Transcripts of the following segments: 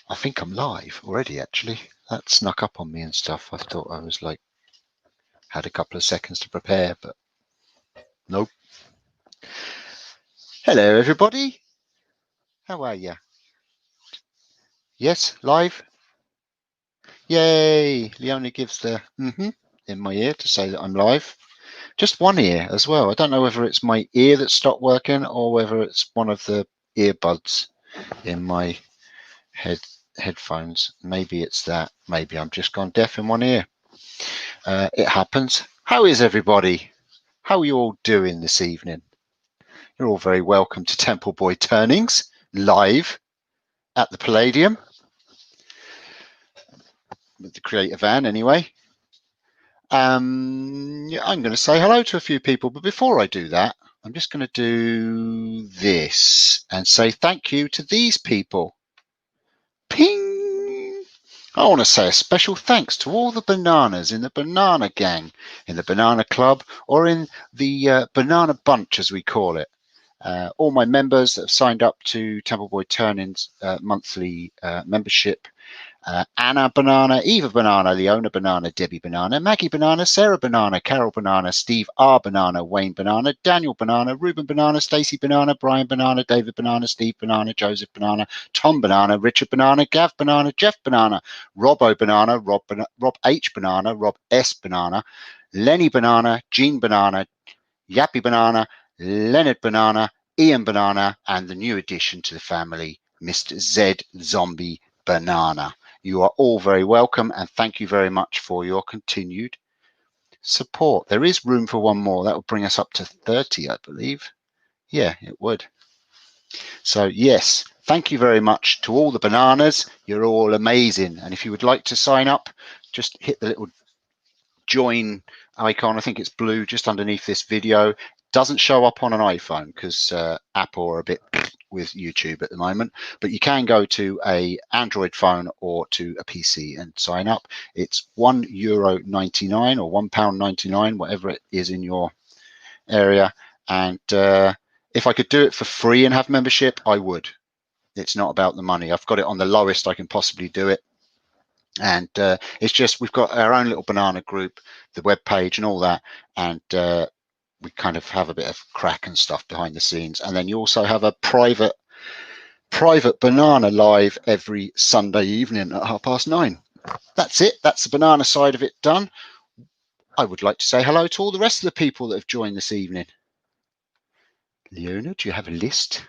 I think I'm live already, actually. That snuck up on me and stuff. I thought I was like, had a couple of seconds to prepare, but nope. Hello, everybody. How are you? Yes, live? Yay! Leonie gives the in my ear to say that I'm live. Just one ear as well. I don't know whether it's my ear that stopped working or whether it's one of the earbuds in my headphones. Maybe it's that. Maybe I'm just gone deaf in one ear. It happens. How is everybody? How are you all doing this evening? You're all very welcome to Temple Boy Turnings live at the Palladium with the creator van anyway. Yeah, I'm going to say hello to a few people, but before I do that, I'm just going to do this and say thank you to these people. Ping! I want to say a special thanks to all the bananas in the Banana Gang, in the Banana Club, or in the Banana Bunch, as we call it. All my members that have signed up to Temple Boy Turnings monthly membership. Anna Banana, Eva Banana, Leona Banana, Debbie Banana, Maggie Banana, Sarah Banana, Carol Banana, Steve R Banana, Wayne Banana, Daniel Banana, Ruben Banana, Stacey Banana, Brian Banana, David Banana, Steve Banana, Joseph Banana, Tom Banana, Richard Banana, Gav Banana, Jeff Banana, Robbo Banana, Rob H Banana, Rob S Banana, Lenny Banana, Jean Banana, Yappy Banana, Leonard Banana, Ian Banana, and the new addition to the family, Mr. Z Zombie Banana. You are all very welcome, and thank you very much for your continued support. There is room for one more. That will bring us up to 30, I believe. Yeah, it would. So yes, thank you very much to all the bananas. You're all amazing. And if you would like to sign up, just hit the little join icon. I think it's blue just underneath this video. Doesn't show up on an iPhone because Apple are a bit with YouTube at the moment, but you can go to a Android phone or to a PC and sign up. It's €1.99 or £1.99, whatever it is in your area. And if I could do it for free and have membership, I would. It's not about the money. I've got it on the lowest I can possibly do it. And it's just, we've got our own little banana group, the web page and all that. And we kind of have a bit of crack and stuff behind the scenes. And then you also have a private banana live every Sunday evening at 9:30. That's it. That's the banana side of it done. I would like to say hello to all the rest of the people that have joined this evening. Leona, do you have a list?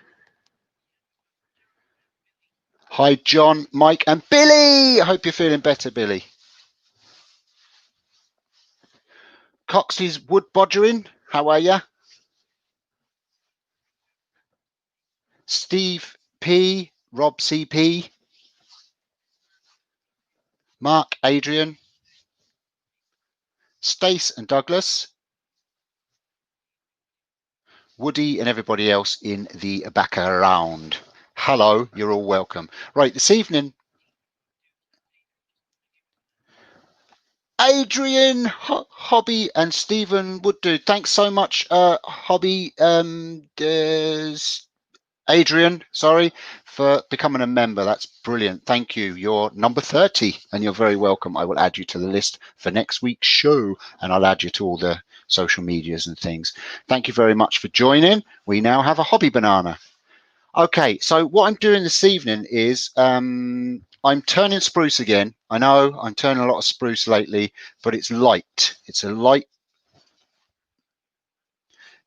Hi, John, Mike, and Billy. I hope you're feeling better, Billy. Coxley's Wood Bodgering, how are you? Steve P, Rob CP, Mark, Adrian, Stace and Douglas, Woody and everybody else in the background. Hello, you're all welcome. Right, this evening, Adrian, Hobby and Stephen Wooddude. Thanks so much, Hobby, Adrian, sorry, for becoming a member. That's brilliant. Thank you. You're number 30 and you're very welcome. I will add you to the list for next week's show and I'll add you to all the social medias and things. Thank you very much for joining. We now have a hobby banana. Okay, so what I'm doing this evening is I'm turning spruce again. I know I'm turning a lot of spruce lately, but it's light. It's a light.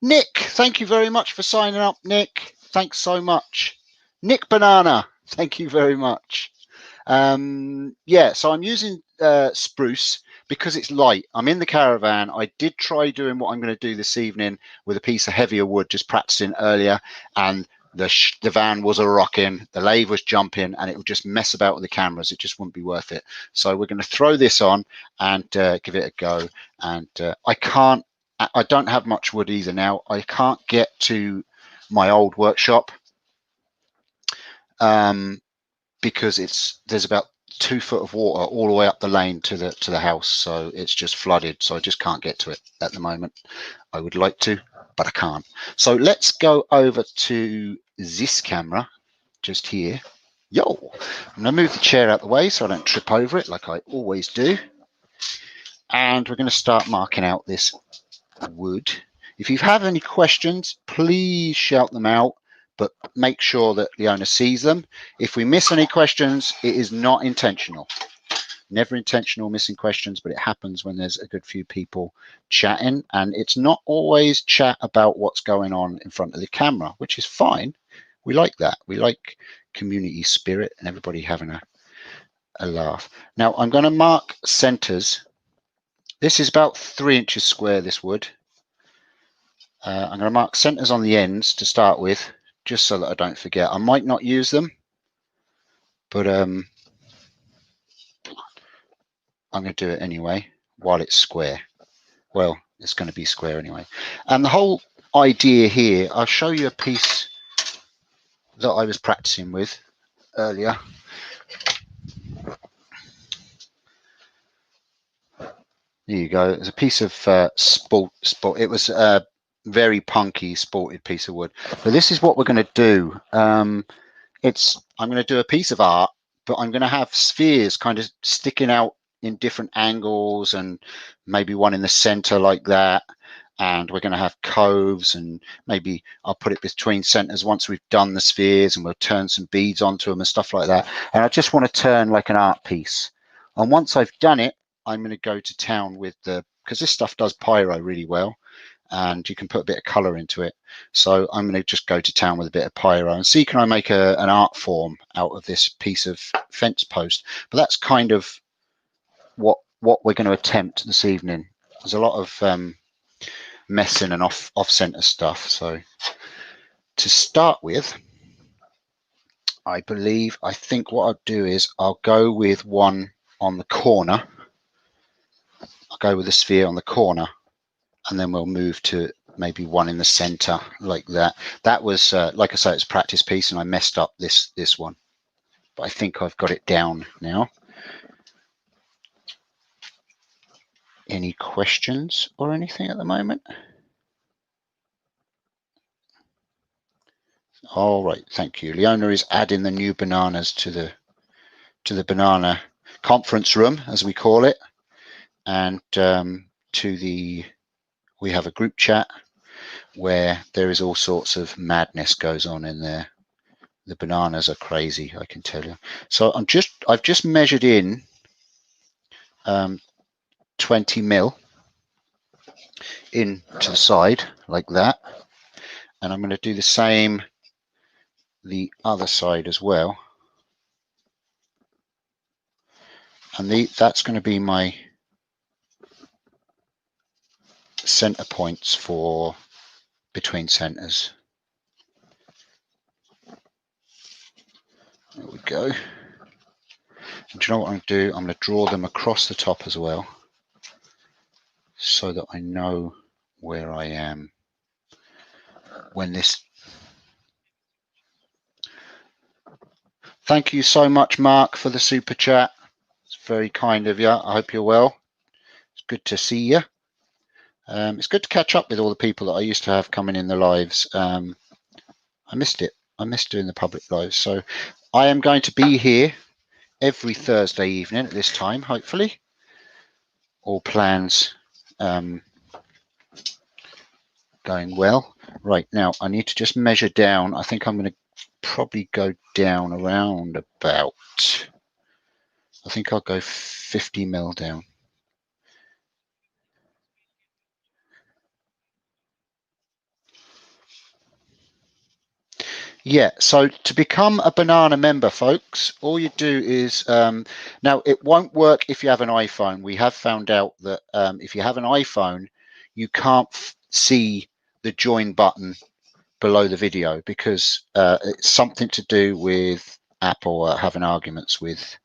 Nick, thank you very much for signing up, Nick. Thanks so much. Nick Banana, thank you very much. Yeah, so I'm using spruce because it's light. I'm in the caravan. I did try doing what I'm going to do this evening with a piece of heavier wood, just practicing earlier, and the van was a rocking, the lathe was jumping, and it would just mess about with the cameras. It just wouldn't be worth it. So we're going to throw this on and give it a go. And I don't have much wood either now. I can't get to my old workshop because there's about 2 foot of water all the way up the lane to the house, so it's just flooded. So I just can't get to it at the moment. I would like to, but I can't. So let's go over to this camera just here. Yo, I'm going to move the chair out the way so I don't trip over it like I always do. And we're going to start marking out this wood. If you have any questions, please shout them out, but make sure that the owner sees them. If we miss any questions, it is not intentional. Never intentional missing questions, but it happens when there's a good few people chatting, and it's not always chat about what's going on in front of the camera, which is fine. We like that. We like community spirit and everybody having a laugh. Now I'm going to mark centers. This is about 3 inches square, this wood. I'm going to mark centers on the ends to start with, just so that I don't forget. I might not use them, but I'm going to do it anyway while it's square. Well, it's going to be square anyway. And the whole idea here, I'll show you a piece that I was practicing with earlier. There you go. It's a piece of sport. It was a very punky, sported piece of wood. But this is what we're going to do. I'm going to do a piece of art, but I'm going to have spheres kind of sticking out in different angles, and maybe one in the center like that. And we're going to have coves, and maybe I'll put it between centers once we've done the spheres, and we'll turn some beads onto them and stuff like that. And I just want to turn like an art piece. And once I've done it, I'm going to go to town with because this stuff does pyro really well, and you can put a bit of color into it. So I'm going to just go to town with a bit of pyro and see, can I make an art form out of this piece of fence post. But that's kind of what we're going to attempt this evening. There's a lot of messing and off center stuff. So to start with, I think what I'll do is I'll go with one on the corner. I'll go with a sphere on the corner, and then we'll move to maybe one in the center like that. That was, like I say, it's a practice piece, and I messed up this one, but I think I've got it down now. Any questions or anything at the moment? All right, thank you. Leona is adding the new bananas to the banana conference room, as we call it, and we have a group chat where there is all sorts of madness goes on in there. The bananas are crazy, I can tell you. So I've just measured in 20 mil in to the side like that, and I'm going to do the same the other side as well. And that's going to be my center points for between centers. There we go. And do you know what I'm going to do? I'm going to draw them across the top as well, so that I know where I am when this. Thank you so much, Mark, for the super chat. It's very kind of you. I hope you're well. It's good to see you. It's good to catch up with all the people that I used to have coming in the lives. I missed it. I missed doing the public lives. So I am going to be here every Thursday evening at this time, hopefully. All plans going well. Right, now I need to just measure down. I think I'm going to probably go down around about, I think I'll go 50 mil down. Yeah, so to become a banana member, folks, all you do is, now it won't work if you have an iPhone. We have found out that if you have an iPhone, you can't see the join button below the video, because it's something to do with Apple having arguments with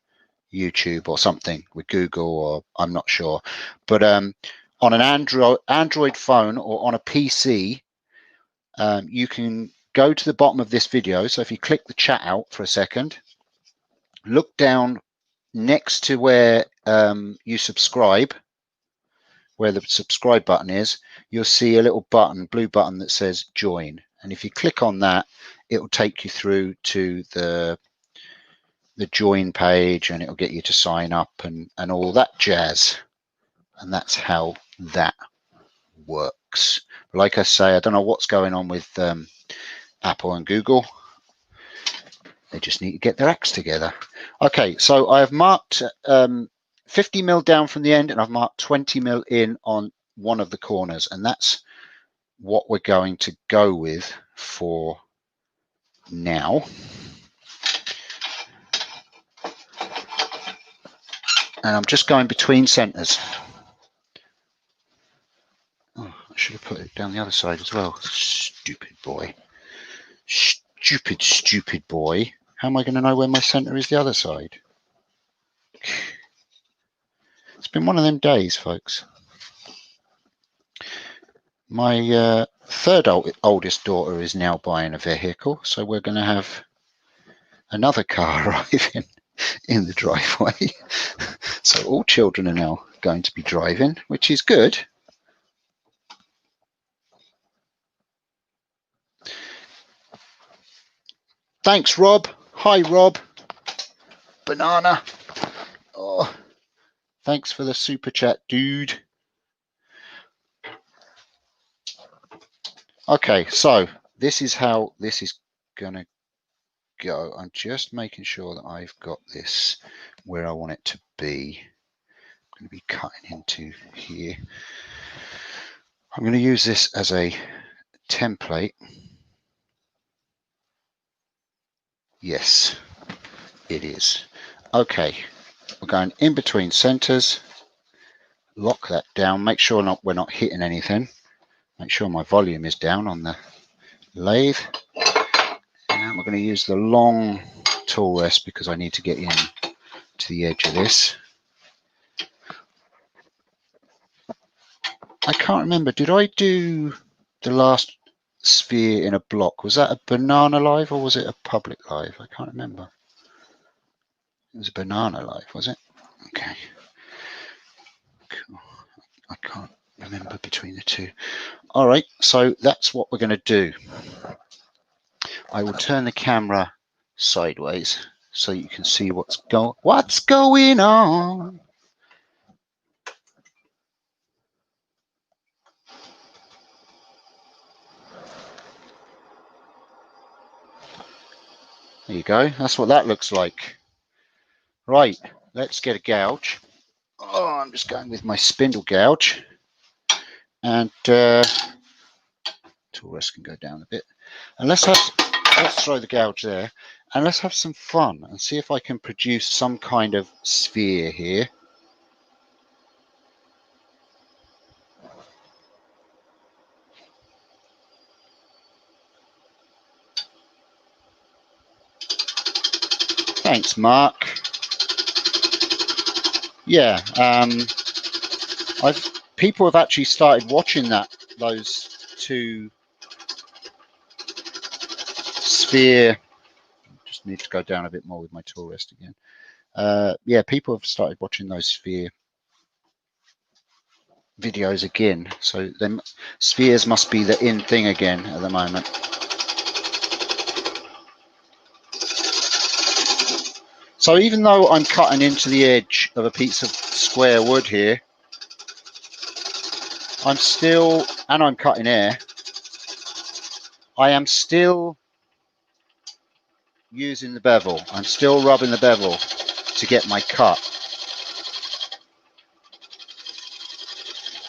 YouTube or something, with Google, or I'm not sure. But on an Android phone or on a PC, you can go to the bottom of this video. So if you click the chat out for a second, look down next to where you subscribe, where the subscribe button is, you'll see a little button, blue button that says join. And if you click on that, it will take you through to the the join page, and it'll get you to sign up and all that jazz. And that's how that works. Like I say, I don't know what's going on with Apple and Google. They just need to get their acts together. Okay, so I've marked 50 mil down from the end, and I've marked 20 mil in on one of the corners, and that's what we're going to go with for now. And I'm just going between centers. Oh, I should have put it down the other side as well. Stupid boy. Stupid boy. How am I going to know where my center is the other side? It's been one of them days, folks. My third oldest daughter is now buying a vehicle, so we're going to have another car arriving in the driveway. So all children are now going to be driving, which is good. Thanks, Rob. Hi, Rob. Banana. Oh, thanks for the super chat, dude. Okay, so this is how this is going to go. I'm just making sure that I've got this where I want it to be. I'm going to be cutting into here. I'm going to use this as a template. Yes, it is. Okay, we're going in between centers. Lock that down. Make sure we're not hitting anything. Make sure my volume is down on the lathe. And we're going to use the long tool rest because I need to get in to the edge of this. I can't remember. Did I do the last sphere in a block? Was that a banana live or was it a public live? I can't remember. It was a banana live, was it? Okay. Cool. I can't remember between the two. All right, so that's what we're going to do. I will turn the camera sideways so you can see what's going on. There you go. That's what that looks like. Right, let's get a gouge. Oh, I'm just going with my spindle gouge. And tool rest can go down a bit. And let's throw the gouge there. And let's have some fun and see if I can produce some kind of sphere here. Thanks, Mark. Yeah, people have actually started watching those two sphere. Just need to go down a bit more with my tool rest again. Yeah, people have started watching those sphere videos again. So then spheres must be the in thing again at the moment. So even though I'm cutting into the edge of a piece of square wood here, I'm cutting air, I am still using the bevel. I'm still rubbing the bevel to get my cut.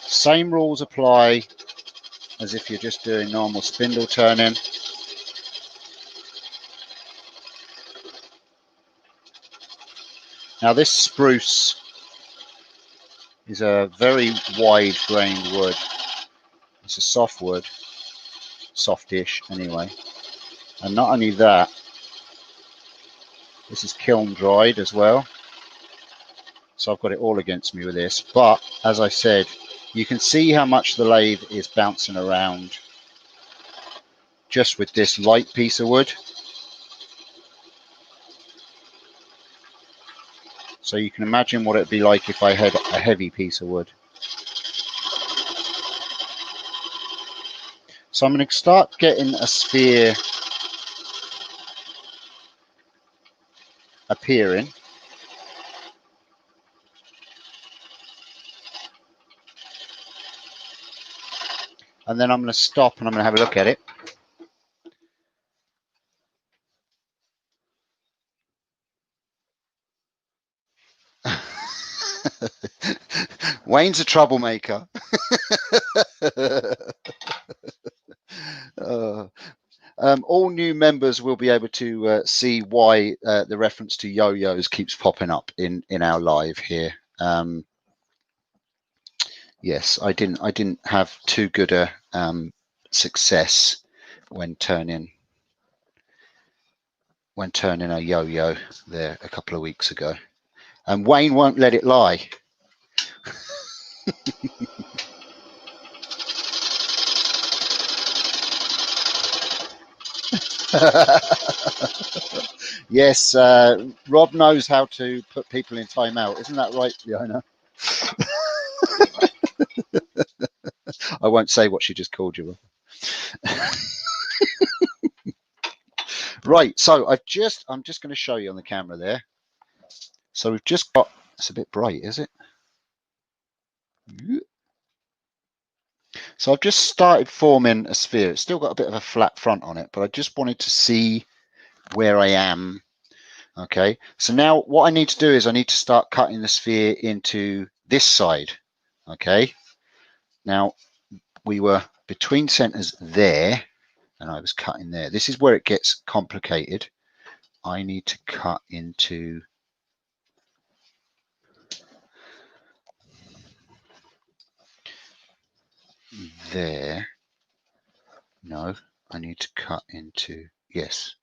Same rules apply as if you're just doing normal spindle turning. Now this spruce is a very wide grained wood. It's a soft wood, softish anyway. And not only that, this is kiln dried as well. So I've got it all against me with this. But as I said, you can see how much the lathe is bouncing around just with this light piece of wood. So you can imagine what it'd be like if I had a heavy piece of wood. So I'm going to start getting a sphere appearing. And then I'm going to stop and I'm going to have a look at it. Wayne's a troublemaker. All new members will be able to see why the reference to yo-yos keeps popping up in our live here. Yes, I didn't have too good a success when turning a yo-yo there a couple of weeks ago, and Wayne won't let it lie. Yes, Rob knows how to put people in timeout. Isn't that right, Fiona? I won't say what she just called you. Right, so I'm just going to show you on the camera there. So we've just got, it's a bit bright, is it? So I've just started forming a sphere. It's still got a bit of a flat front on it, but I just wanted to see where I am. Okay, so now what I need to do is I need to start cutting the sphere into this side. Okay, now we were between centers there and I was cutting there. This is where it gets complicated. I need to cut into there. No, I need to cut into, yes,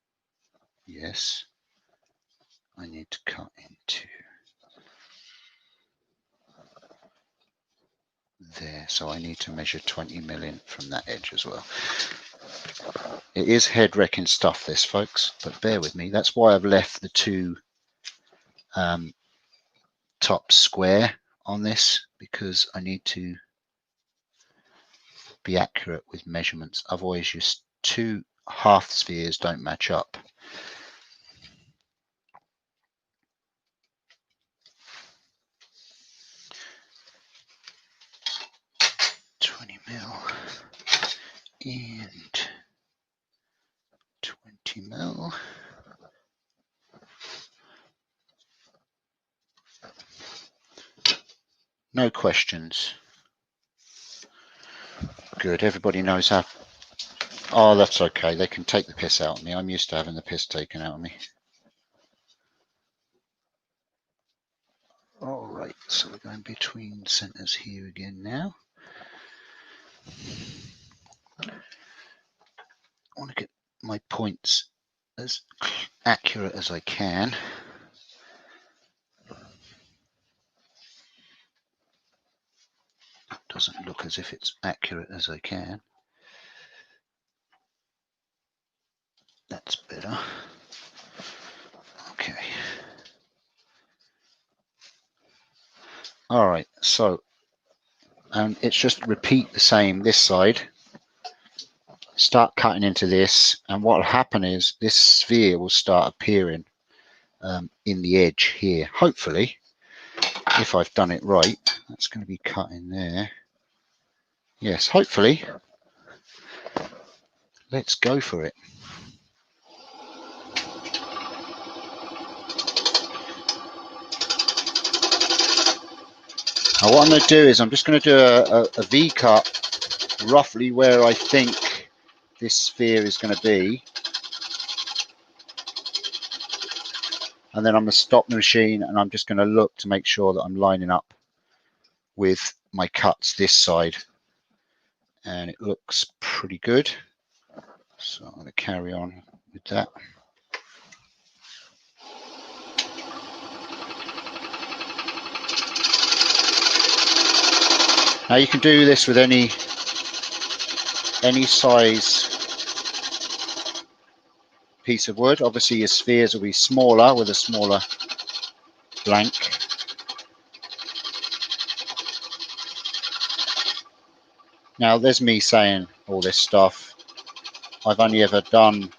I need to cut into there. So I need to measure 20 million from that edge as well. It is head wrecking stuff, this, folks, but bear with me. That's why I've left the two top square on this, because I need to be accurate with measurements. Otherwise, your two half spheres don't match up. And 20 mil. No questions. Good, everybody knows how. Oh, that's okay. They can take the piss out of me. I'm used to having the piss taken out of me. All right, so we're going between centers here again now. I want to get my points as accurate as I can. It doesn't look as if it's accurate as I can. That's better. Okay. All right, so it's just repeat the same this side. Start cutting into this, and what will happen is this sphere will start appearing in the edge here. Hopefully, if I've done it right, that's going to be cut in there. Yes, hopefully. Let's go for it. Now what I'm going to do is I'm just going to do a V cut roughly where I think this sphere is going to be. And then I'm going to stop the machine and I'm just going to look to make sure that I'm lining up with my cuts this side. And it looks pretty good. So I'm going to carry on with that. Now you can do this with any size piece of wood. Obviously your spheres will be smaller with a smaller blank. Now there's me saying all this stuff. I've only ever done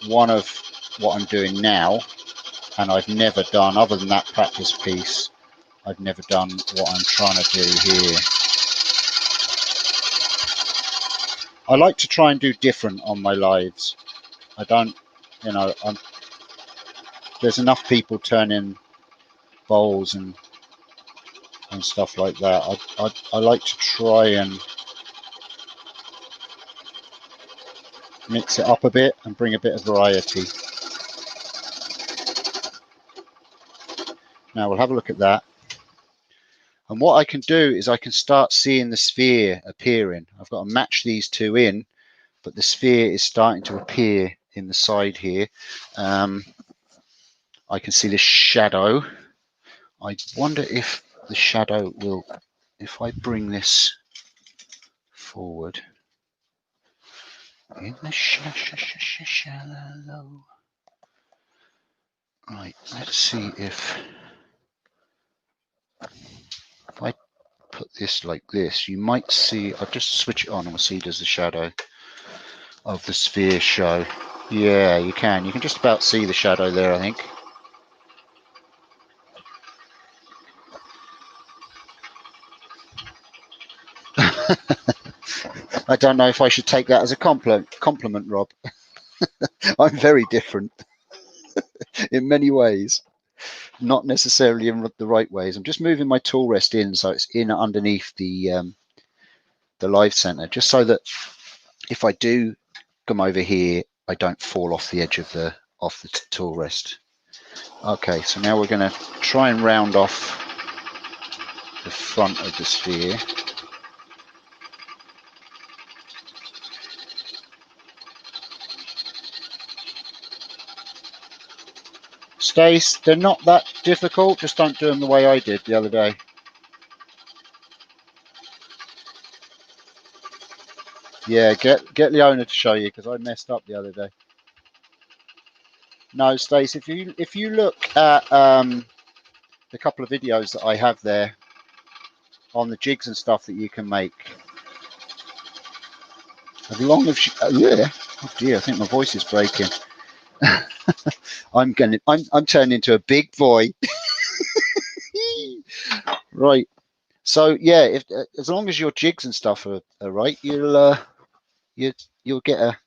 one of what I'm doing now, and I've never done, other than that practice piece, I've never done what I'm trying to do here. I like to try and do different on my lives. I don't, you know, there's enough people turning bowls and stuff like that. I like to try and mix it up a bit and bring a bit of variety. Now we'll have a look at that. And what I can do is I can start seeing the sphere appearing. I've got to match these two in, but the sphere is starting to appear in the side here. I can see the shadow. I wonder if the shadow will, if I bring this forward in the shadow. Right, let's see if I put this like this, you might see, I'll just switch it on and we'll see does the shadow of the sphere show. Yeah, you can just about see the shadow there, I think. I don't know if I should take that as a compliment, Rob. I'm very different in many ways, not necessarily in the right ways. I'm just moving my tool rest in so it's in underneath the live center, just so that if I do come over here, I don't fall off the edge of the tool rest. Okay, so now we're going to try and round off the front of the sphere. Stace, they're not that difficult, just don't do them the way I did the other day. Yeah, get Leona to show you, because I messed up the other day. No, Stace, if you look at the couple of videos that I have there on the jigs and stuff that you can make, as long as yeah, oh dear, I think my voice is breaking. I'm turning into a big boy. Right. So yeah, if as long as your jigs and stuff are right, you'll get a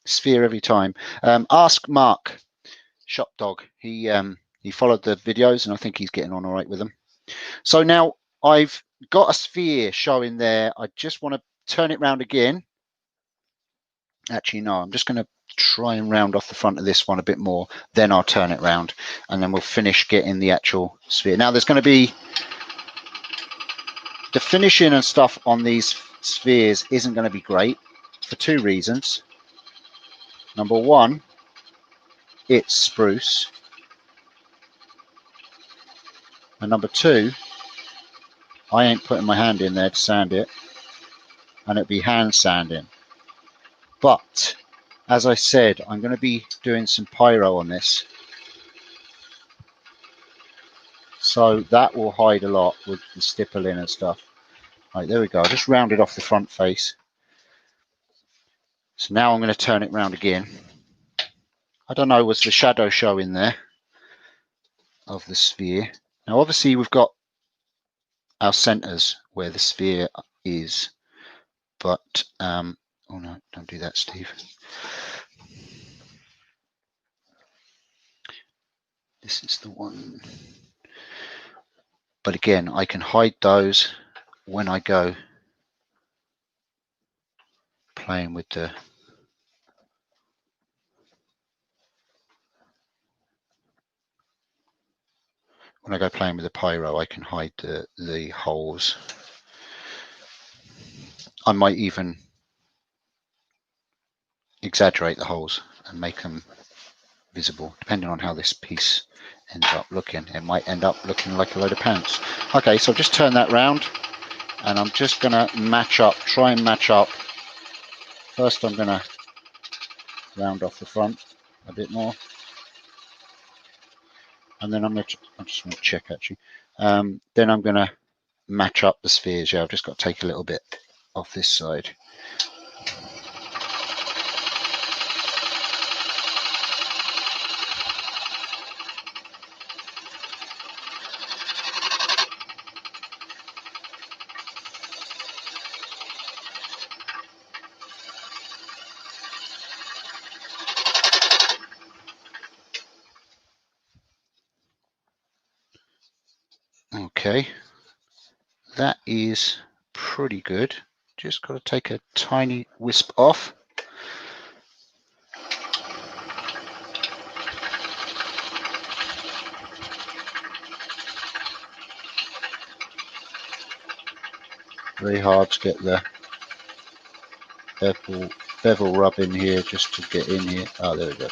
sphere every time. Ask Mark Shop Dog. He followed the videos and I think he's getting on all right with them. So now I've got a sphere showing there. I just want to turn it round again. Actually, no, I'm just going to try and round off the front of this one a bit more. Then I'll turn it round and then we'll finish getting the actual sphere. Now there's going to be the finishing and stuff on these spheres isn't going to be great for two reasons. Number one, it's spruce. And number two, I ain't putting my hand in there to sand it, and it'd be hand sanding. But as I said, I'm going to be doing some pyro on this, so that will hide a lot with the stippling and stuff. Right, there we go. I just rounded off the front face. So now I'm going to turn it round again. I don't know, was the shadow showing there of the sphere? Now obviously we've got our centers where the sphere is, but oh no, don't do that, Steve. This is the one. But again, I can hide those when I go playing with the pyro, I can hide the holes. I might even exaggerate the holes and make them visible, depending on how this piece ends up looking. It might end up looking like a load of pants. Okay, so I've just turned that round and I'm just going to try and match up. First I'm going to round off the front a bit more. And then I'm just going to check actually. Then I'm going to match up the spheres. Yeah, I've just got to take a little bit off this side. Okay, that is pretty good. Just got to take a tiny wisp off. Very hard to get the bevel rub in here just to get in here. Oh, there we go.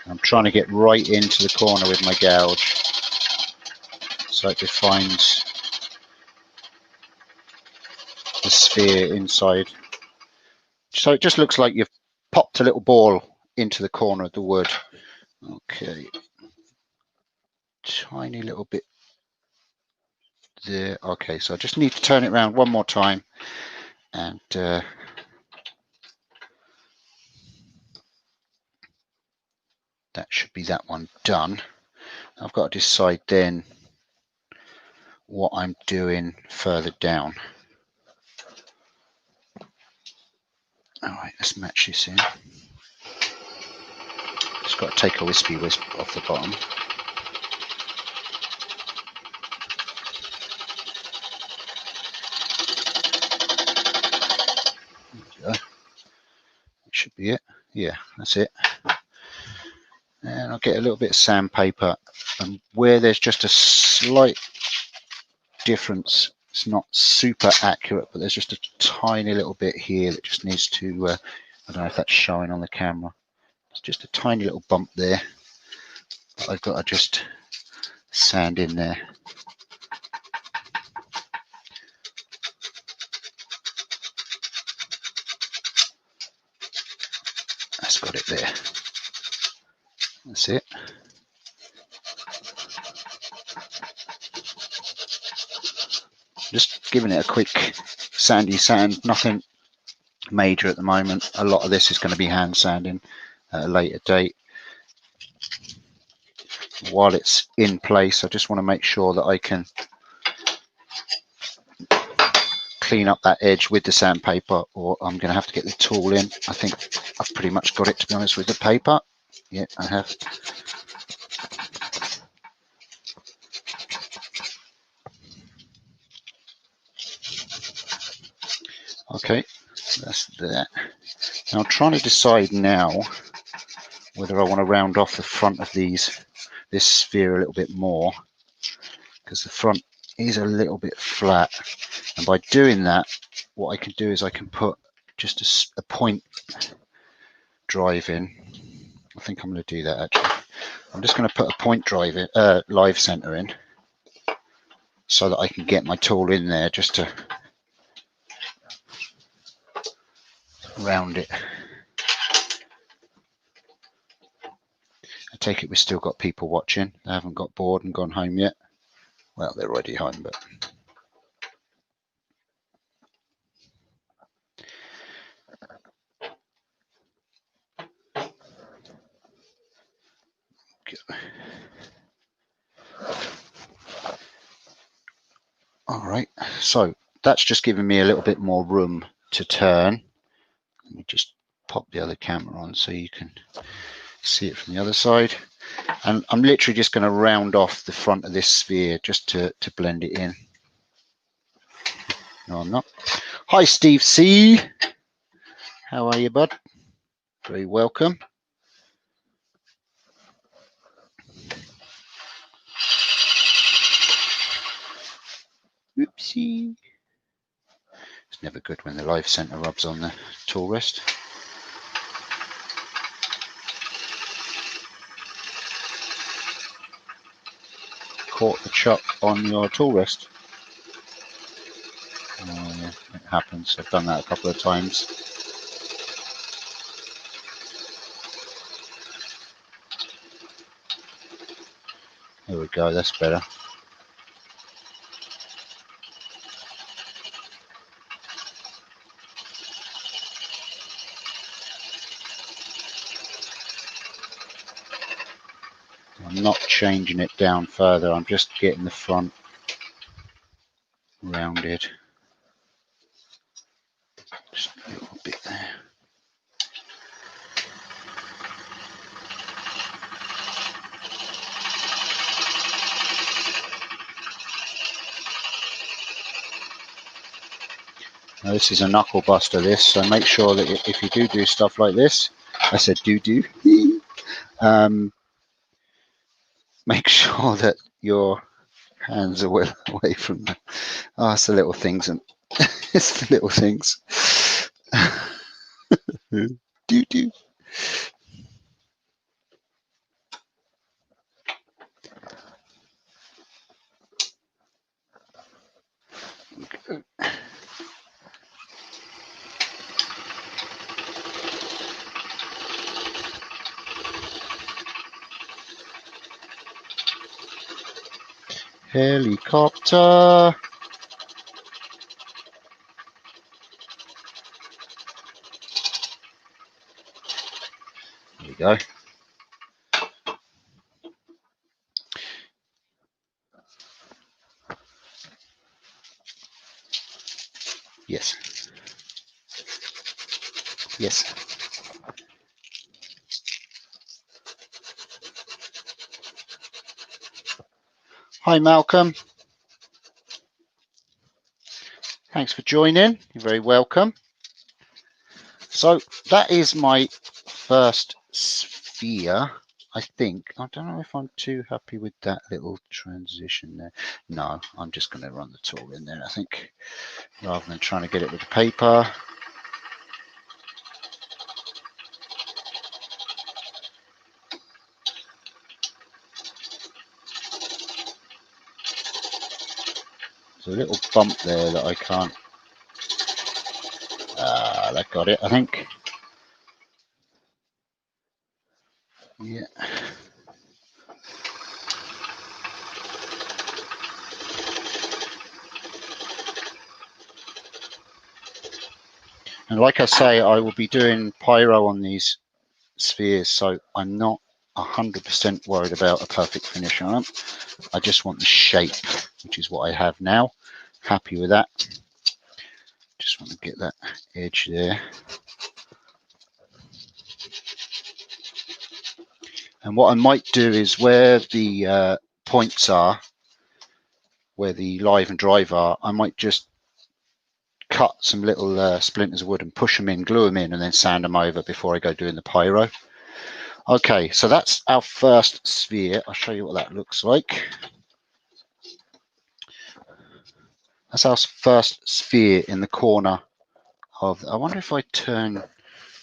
I'm trying to get right into the corner with my gouge so it defines the sphere inside. So it just looks like you've popped a little ball into the corner of the wood. Okay, tiny little bit there. Okay, so I just need to turn it around one more time, and that should be that one done. I've got to decide then what I'm doing further down. All right, let's match this in. Just got to take a wispy wisp off the bottom. That should be it. Yeah, that's it. And I'll get a little bit of sandpaper, and where there's just a slight difference, it's not super accurate, but there's just a tiny little bit here that just needs to, I don't know if that's showing on the camera. It's just a tiny little bump there that I've got to just sand in there. That's got it there. That's it. Just giving it a quick sandy sand, nothing major at the moment. A lot of this is going to be hand sanding at a later date. While it's in place, I just want to make sure that I can clean up that edge with the sandpaper, or I'm going to have to get the tool in. I think I've pretty much got it, to be honest, with the paper. Yeah, I have. Okay, that's that. Now I'm trying to decide now whether I want to round off the front of this sphere a little bit more, because the front is a little bit flat, and by doing that, what I can do is I can put just a point drive in. I think I'm going to do that actually. I'm just going to put a point drive in, live center in, so that I can get my tool in there just to round it. I take it we've still got people watching. They haven't got bored and gone home yet. Well, they're already home, but all right. So that's just giving me a little bit more room to turn. Let me just pop the other camera on so you can see it from the other side. And I'm literally just going to round off the front of this sphere just to blend it in. No, I'm not. Hi, Steve C. How are you, bud? Very welcome. Oopsie. It's never good when the live center rubs on the tool rest. Caught the chuck on your tool rest. Oh, yeah, it happens. I've done that a couple of times. There we go, that's better. I'm not changing it down further, I'm just getting the front rounded. Just a little bit there. Now, this is a knuckle buster, this, so make sure that if you do stuff like this, I said do, make sure that your hands are well away from the, oh, it's the little things, and it's the little things. do. Helicopter. There we go. Yes. Yes. Hi, Malcolm. Thanks for joining. You're very welcome. So that is my first sphere, I think. I don't know if I'm too happy with that little transition there. No, I'm just going to run the tool in there, I think, rather than trying to get it with the paper. There's a little bump there that I can't. That got it, I think. Yeah. And like I say, I will be doing pyro on these spheres, so I'm not 100% worried about a perfect finish on them. I just want the shape, which is what I have now. Happy with that. Just want to get that edge there. And what I might do is where the points are, where the live and drive are, I might just cut some little splinters of wood and push them in, glue them in, and then sand them over before I go doing the pyro. Okay, so that's our first sphere. I'll show you what that looks like. That's our first sphere in the corner of. I wonder if I turn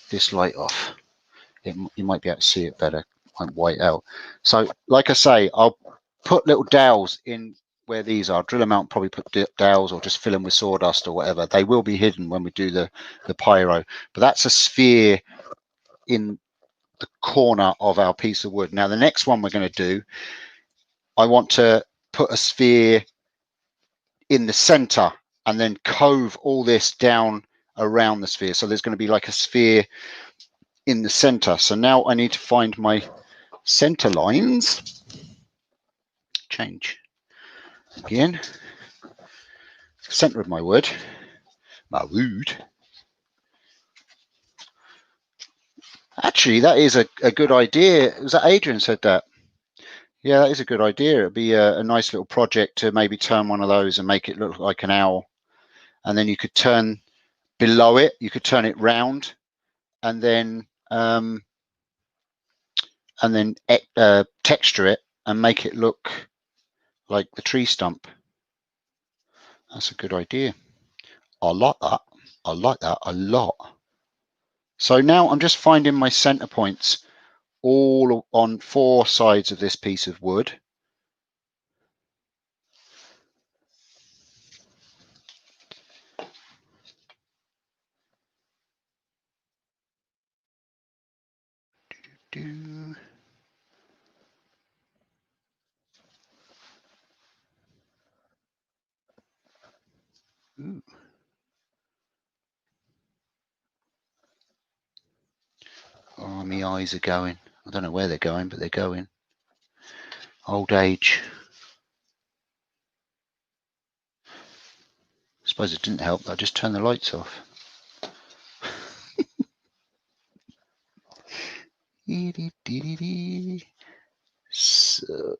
this light off, you might be able to see it better. Won't white out. So, like I say, I'll put little dowels in where these are. Drill them out and probably put dowels or just fill them with sawdust or whatever. They will be hidden when we do the pyro. But that's a sphere in the corner of our piece of wood. Now, the next one we're going to do, I want to put a sphere in the center and then cove all this down around the sphere. So there's going to be like a sphere in the center. So now I need to find my center lines. Change again. Center of my wood. My wood. Actually, that is a good idea. Was that Adrian said that? Yeah, that is a good idea. It'd be a nice little project to maybe turn one of those and make it look like an owl. And then you could turn below it, you could turn it round and then texture it and make it look like the tree stump. That's a good idea. I like that. I like that a lot. So now I'm just finding my center points all on 4 sides of this piece of wood. Ooh. Oh, my eyes are going. I don't know where they're going, but they're going. Old age. I suppose it didn't help that I just turned the lights off. So,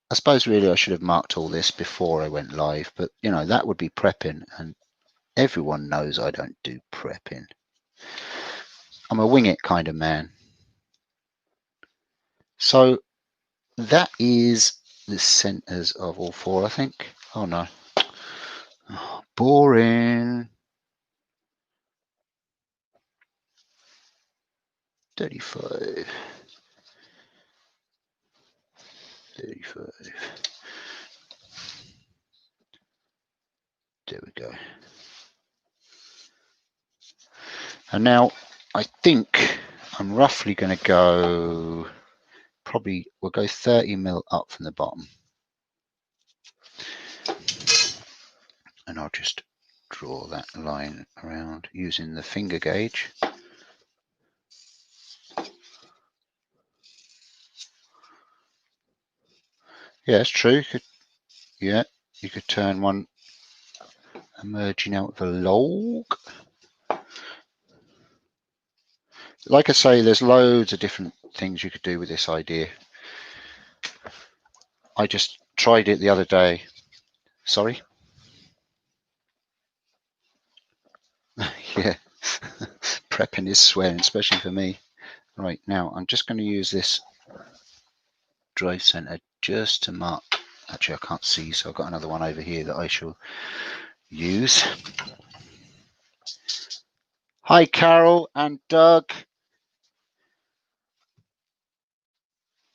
I suppose really I should have marked all this before I went live, but you know, that would be prepping and Everyone knows I don't do prepping. I'm a wing it kind of man. So that is the centers of all four, I think. Oh no. Oh, boring. 35. 35. There we go. And now I think I'm roughly going to go, probably we'll go 30 mil up from the bottom. And I'll just draw that line around using the finger gauge. Yeah, it's true. You could turn one emerging out of a log. Like I say, there's loads of different things you could do with this idea. I just tried it the other day. Sorry? Yeah, prepping is swearing, especially for me. Right, now I'm just going to use this drive center just to mark. Actually, I can't see, so I've got another one over here that I shall use. Hi, Carol and Doug.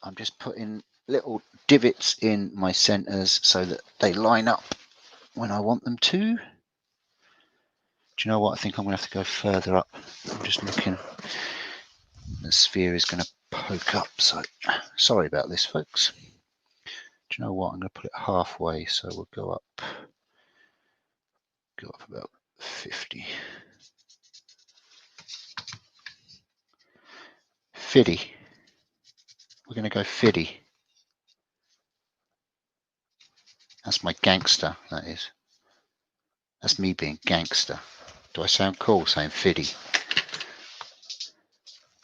I'm just putting little divots in my centers so that they line up when I want them to. Do you know what? I think I'm going to have to go further up. I'm just looking. The sphere is going to poke up, so sorry about this, folks. Do you know what? I'm going to put it halfway, so we'll go up about 50. 50. We're going to go 50. That's my gangster, that is. That's me being gangster. Do I sound cool saying 50?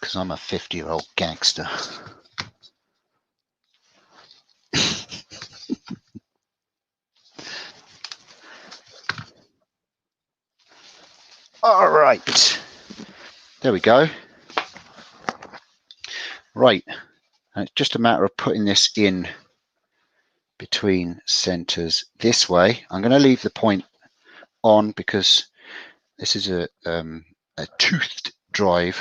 Because I'm a 50-year-old gangster. All right. There we go. Right. And it's just a matter of putting this in between centers this way. I'm going to leave the point on because this is a toothed drive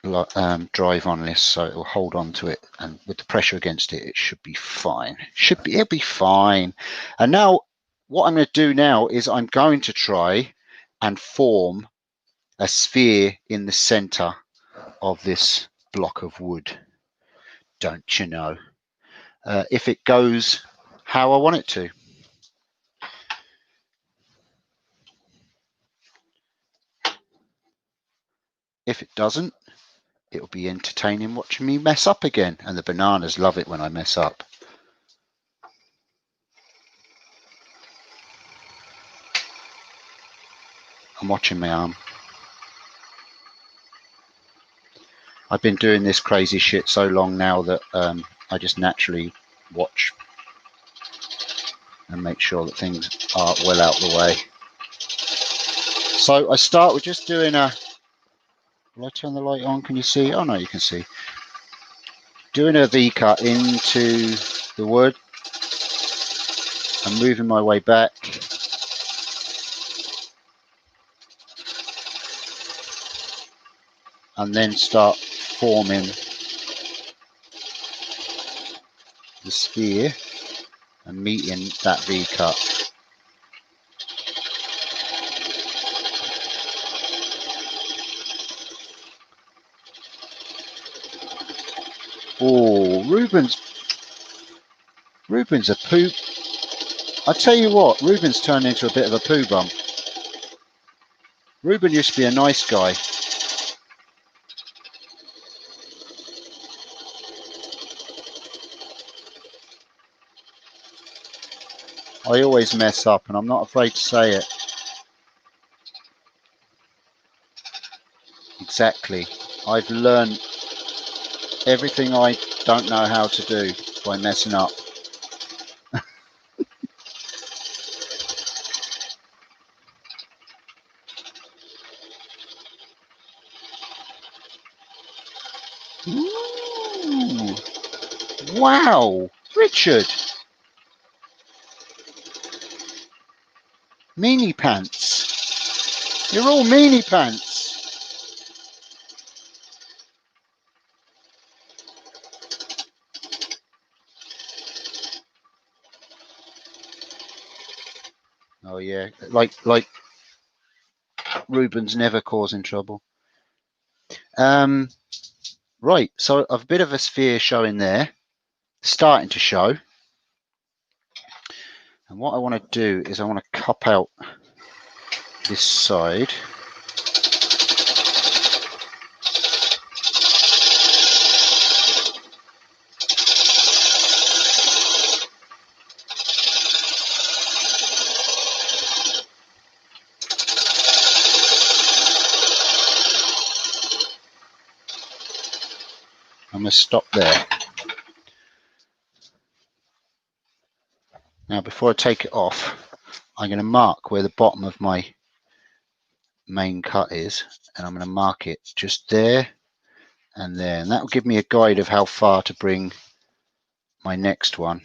on this, so it will hold on to it, and with the pressure against it, it should be fine. It'll be fine. And now what I'm going to do now is I'm going to try and form a sphere in the center of this block of wood. Don't you know? If it goes how I want it to. If it doesn't, it'll be entertaining watching me mess up again. And the bananas love it when I mess up. I'm watching my arm. I've been doing this crazy shit so long now that I just naturally watch and make sure that things are well out the way. So I start with just doing a, will I turn the light on? Can you see? Oh no, you can see. Doing a V-cut into the wood and moving my way back. And then start forming the sphere and meeting that V-cut. Oh, Ruben's a poo. I tell you what, Ruben's turned into a bit of a poo bum. Ruben used to be a nice guy. I always mess up, and I'm not afraid to say it. Exactly. I've learned everything I don't know how to do by messing up. Wow, Richard. Meanie pants. You're all meanie pants. Oh yeah, like Ruben's never causing trouble. Right, so a bit of a sphere showing there, starting to show. And what I want to do is I want to cup out this side. I'm going to stop there. Now before I take it off, I'm going to mark where the bottom of my main cut is, and I'm going to mark it just there and there, and that will give me a guide of how far to bring my next one.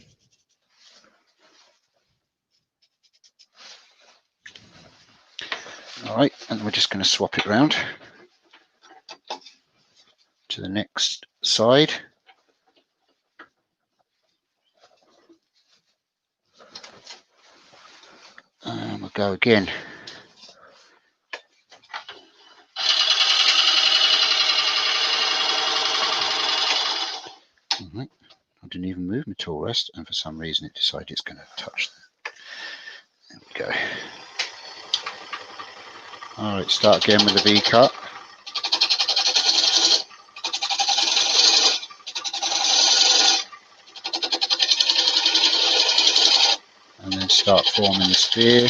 Alright, and we're just going to swap it around to the next side. And we'll go again. Alright, I didn't even move my tool rest, and for some reason it decided it's going to touch that. There we go. Alright, start again with the V cut. And then start forming the sphere.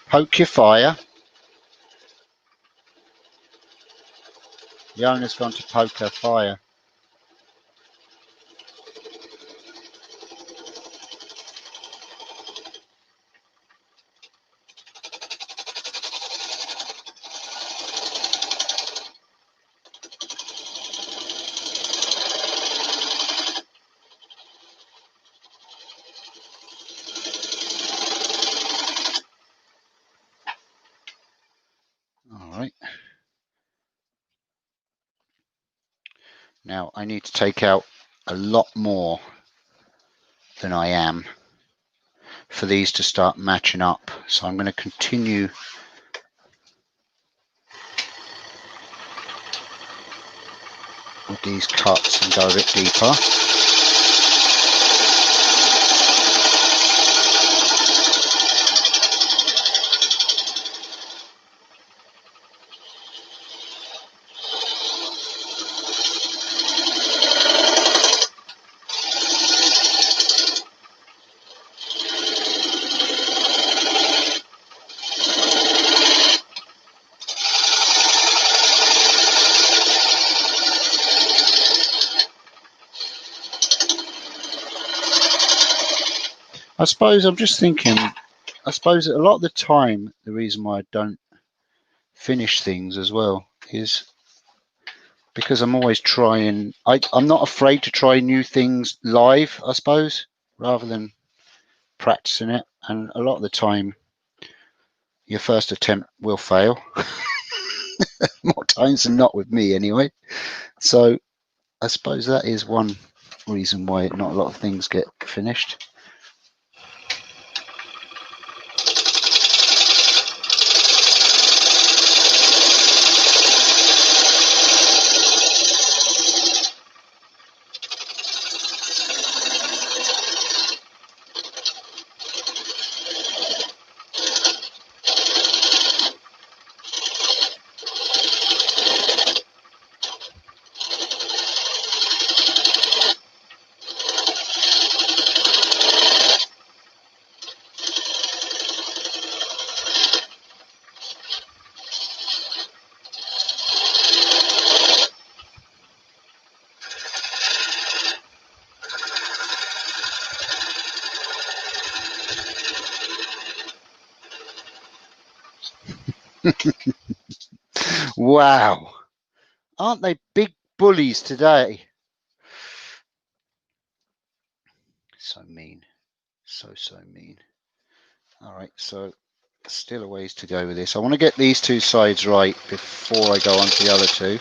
Poke your fire. The owner's gone to poke her fire. Alright. Now I need to take out a lot more than I am for these to start matching up. So I'm going to continue with these cuts and go a bit deeper. I suppose I'm just thinking, I suppose a lot of the time the reason why I don't finish things as well is because I'm always trying. I'm not afraid to try new things live, I suppose, rather than practicing it. And a lot of the time your first attempt will fail. More times than not with me anyway. So I suppose that is one reason why not a lot of things get finished. Wow. Aren't they big bullies today? So mean. So mean. All right, so still a ways to go with this. I want to get these two sides right before I go on to the other two.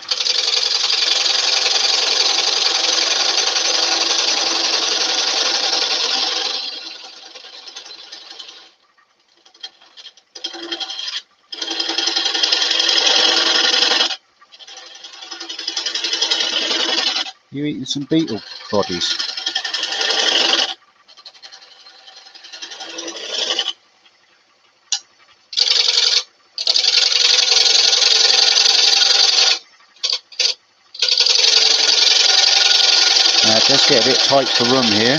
You eating some beetle bodies? Now it does get a bit tight for room here.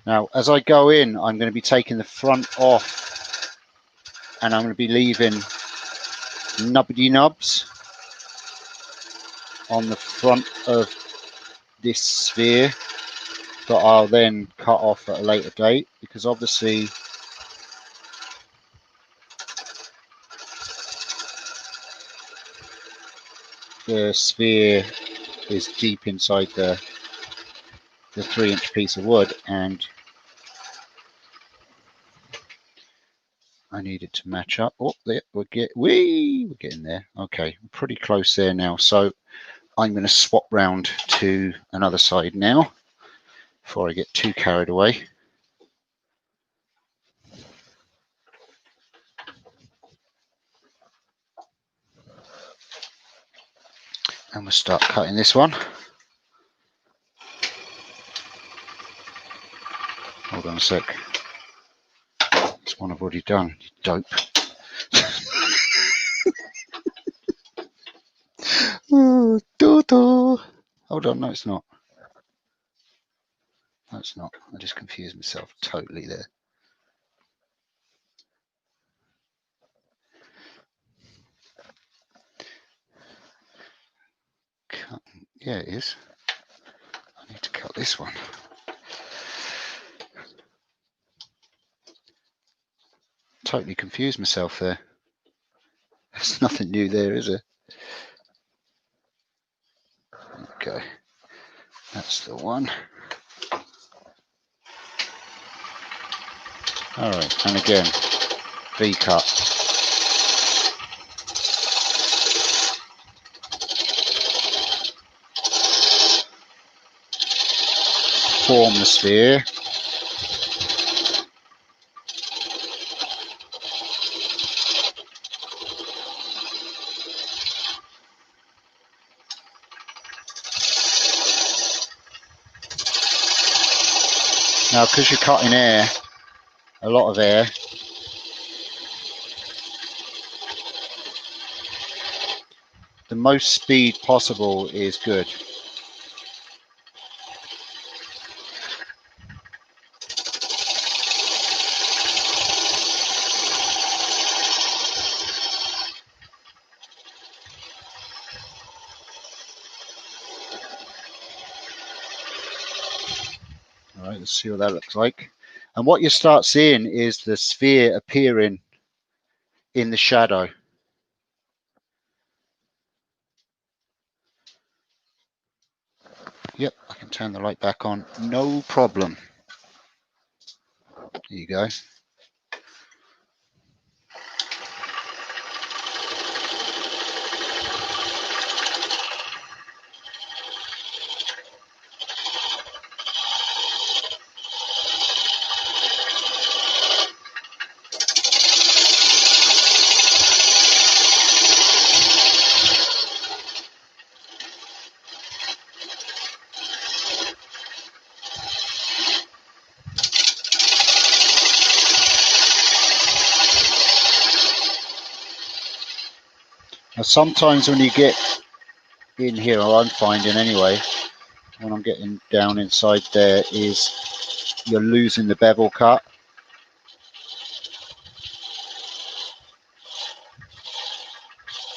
Now, as I go in, I'm going to be taking the front off and I'm going to be leaving nubbity nubs on the front of this sphere that I'll then cut off at a later date, because obviously the sphere is deep inside the 3-inch piece of wood, and I need it to match up. Oh, there we're getting there. Okay, I'm pretty close there now. So I'm going to swap round to another side now before I get too carried away. And we'll start cutting this one. Hold on a sec. This one I've already done. You dope. Oh, Dodo. Hold on, no, it's not. No, it's not. I just confused myself totally there. Cut. Yeah, it is. I need to cut this one. Totally confused myself there. There's nothing new there, is there? Okay, that's the one. All right, and again, V-cut. Form the sphere. Now, because you're cutting air, a lot of air, the most speed possible is good. All right, let's see what that looks like. And what you start seeing is the sphere appearing in the shadow. Yep, I can turn the light back on, no problem. There you go. Now, sometimes when you get in here, or I'm finding anyway, when I'm getting down inside there, is you're losing the bevel cut.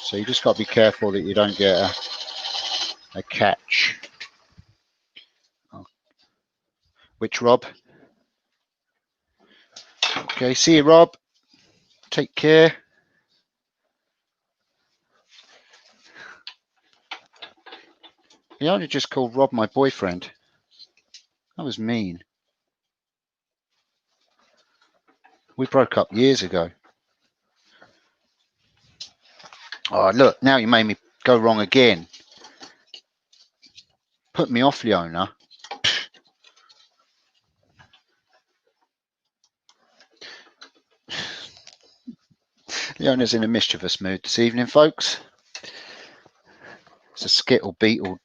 So you just got to be careful that you don't get a catch. Which Rob? Okay, see you, Rob. Take care. He only just called Rob my boyfriend. That was mean. We broke up years ago. Oh, look, now you made me go wrong again. Put me off, Leona. Leona's in a mischievous mood this evening, folks. It's a skittle beetle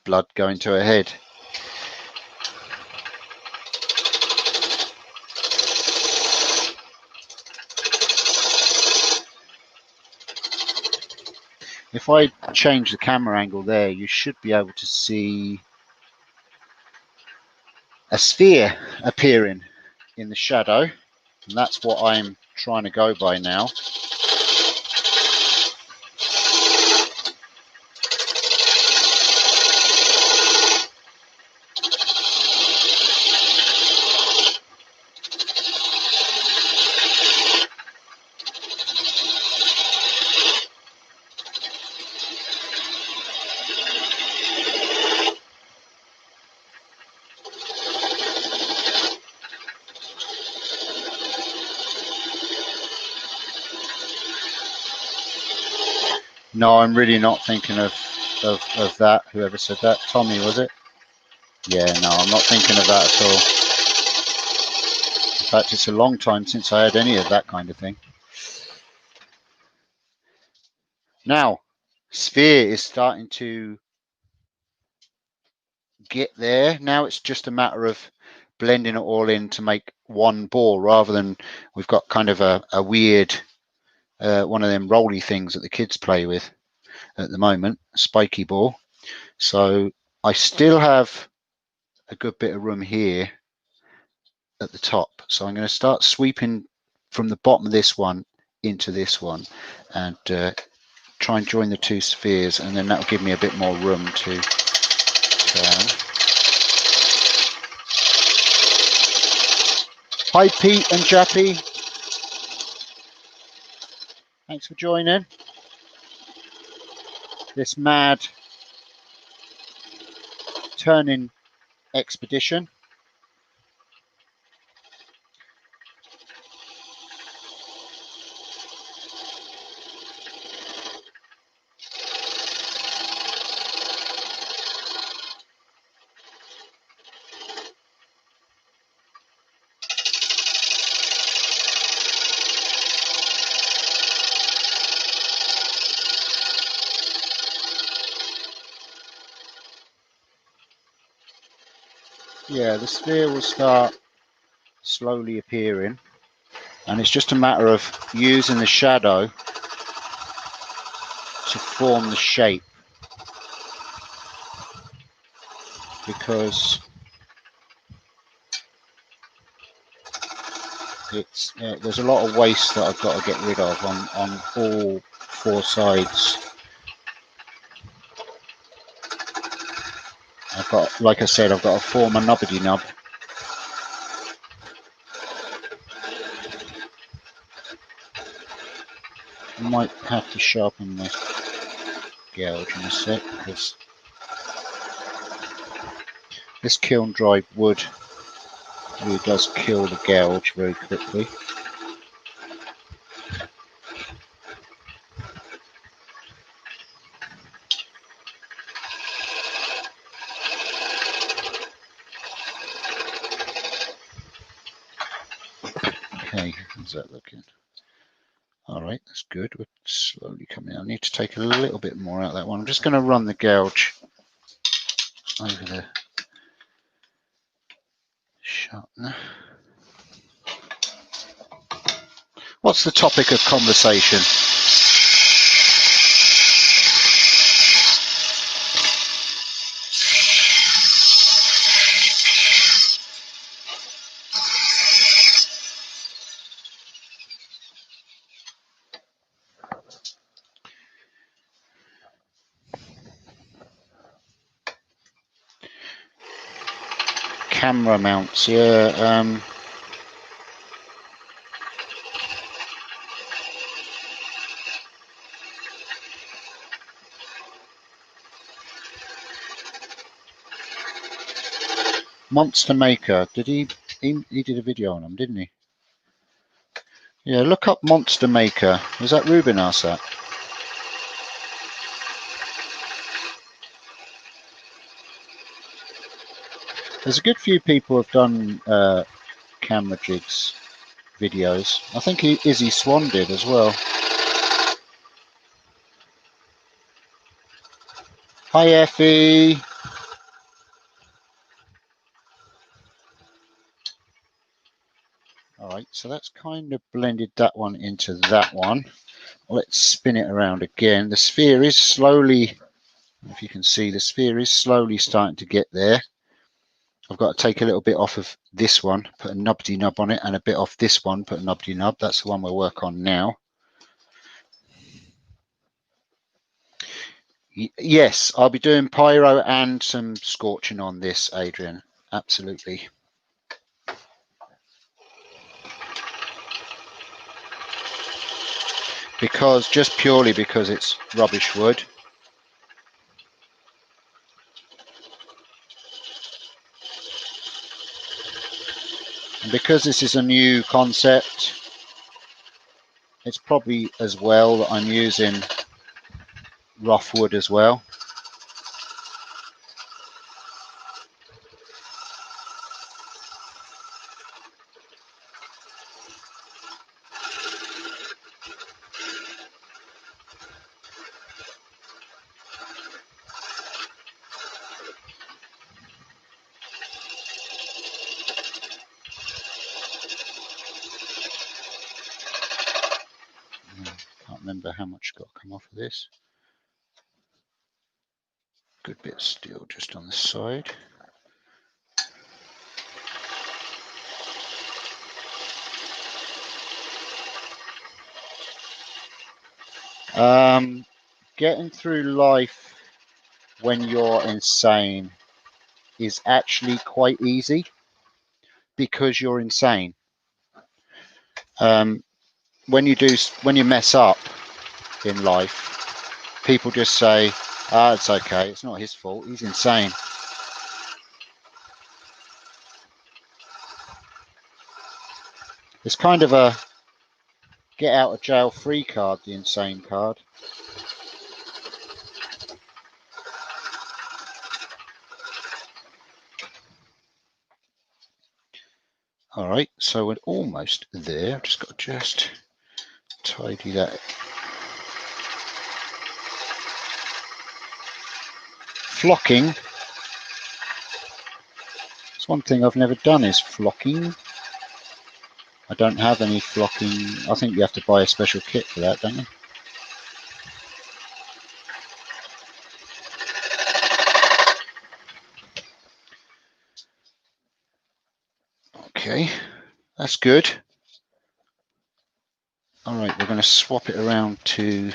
blood going to her head. If I change the camera angle there, you should be able to see a sphere appearing in the shadow. And that's what I'm trying to go by now. No, I'm really not thinking of that. Whoever said that, Tommy, was it? Yeah, no, I'm not thinking of that at all. In fact, it's a long time since I had any of that kind of thing. Now, sphere is starting to get there. Now it's just a matter of blending it all in to make one ball, rather than we've got kind of a weird one of them rolly things that the kids play with at the moment, spiky ball. So I still have a good bit of room here at the top. So I'm going to start sweeping from the bottom of this one into this one and try and join the two spheres, and then that will give me a bit more room to turn. Hi Pete and Jappy, thanks for joining this mad turning expedition. Yeah, the sphere will start slowly appearing, and it's just a matter of using the shadow to form the shape, because it's there's a lot of waste that I've got to get rid of on all four sides. I've got, like I said, I've got to form a nubbity nub. I might have to sharpen the gouge in a sec, because this kiln dried wood really does kill the gouge very quickly. Okay, how's that looking? All right, that's good. We're slowly coming. I need to take a little bit more out of that one. I'm just going to run the gouge over the sharpener. What's the topic of conversation? camera mounts, yeah. Monster Maker, did he did a video on them, didn't he? Yeah, look up Monster Maker. Was that Ruben asked that? There's a good few people have done camera jigs videos. I think Izzy Swan did as well. Hi Effie. Alright, so that's kind of blended that one into that one. Let's spin it around again. The sphere is slowly, if you can see, the sphere is slowly starting to get there. I've got to take a little bit off of this one, put a nubbity nub on it, and a bit off this one, put a nubbity nub. That's the one we'll work on now. Yes, I'll be doing pyro and some scorching on this, Adrian. Absolutely. Just purely because it's rubbish wood. And because this is a new concept, it's probably as well that I'm using rough wood as well. Can't remember how much got to come off of this. Good bit of steel just on the side. Getting through life when you're insane is actually quite easy because you're insane. When you mess up in life, people just say, "Ah, it's okay. It's not his fault. He's insane." It's kind of a get out of jail free card, the insane card. All right, so we're almost there. I've just got to tidy that. Flocking. It's one thing I've never done is flocking. I don't have any flocking. I think you have to buy a special kit for that, don't you? Okay, that's good. All right, we're going to swap it around to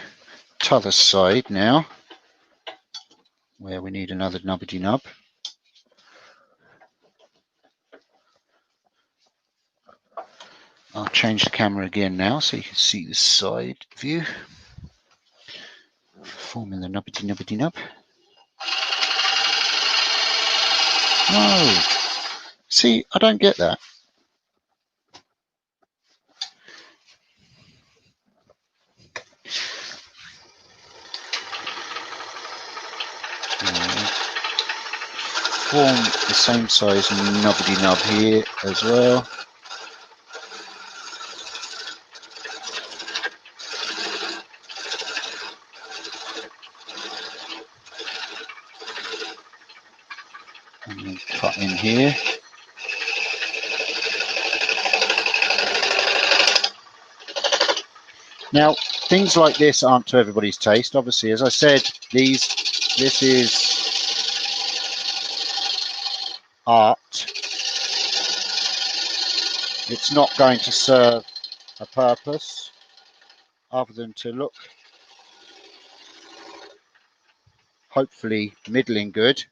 t'other side now, where we need another nubbity nub. I'll change the camera again now so you can see the side view. Forming the nubbity nub. No! See, I don't get that. Form the same size nubbity nub here as well. And then cut in here. Now, things like this aren't to everybody's taste. Obviously, as I said, this is art. It's not going to serve a purpose other than to look hopefully middling good.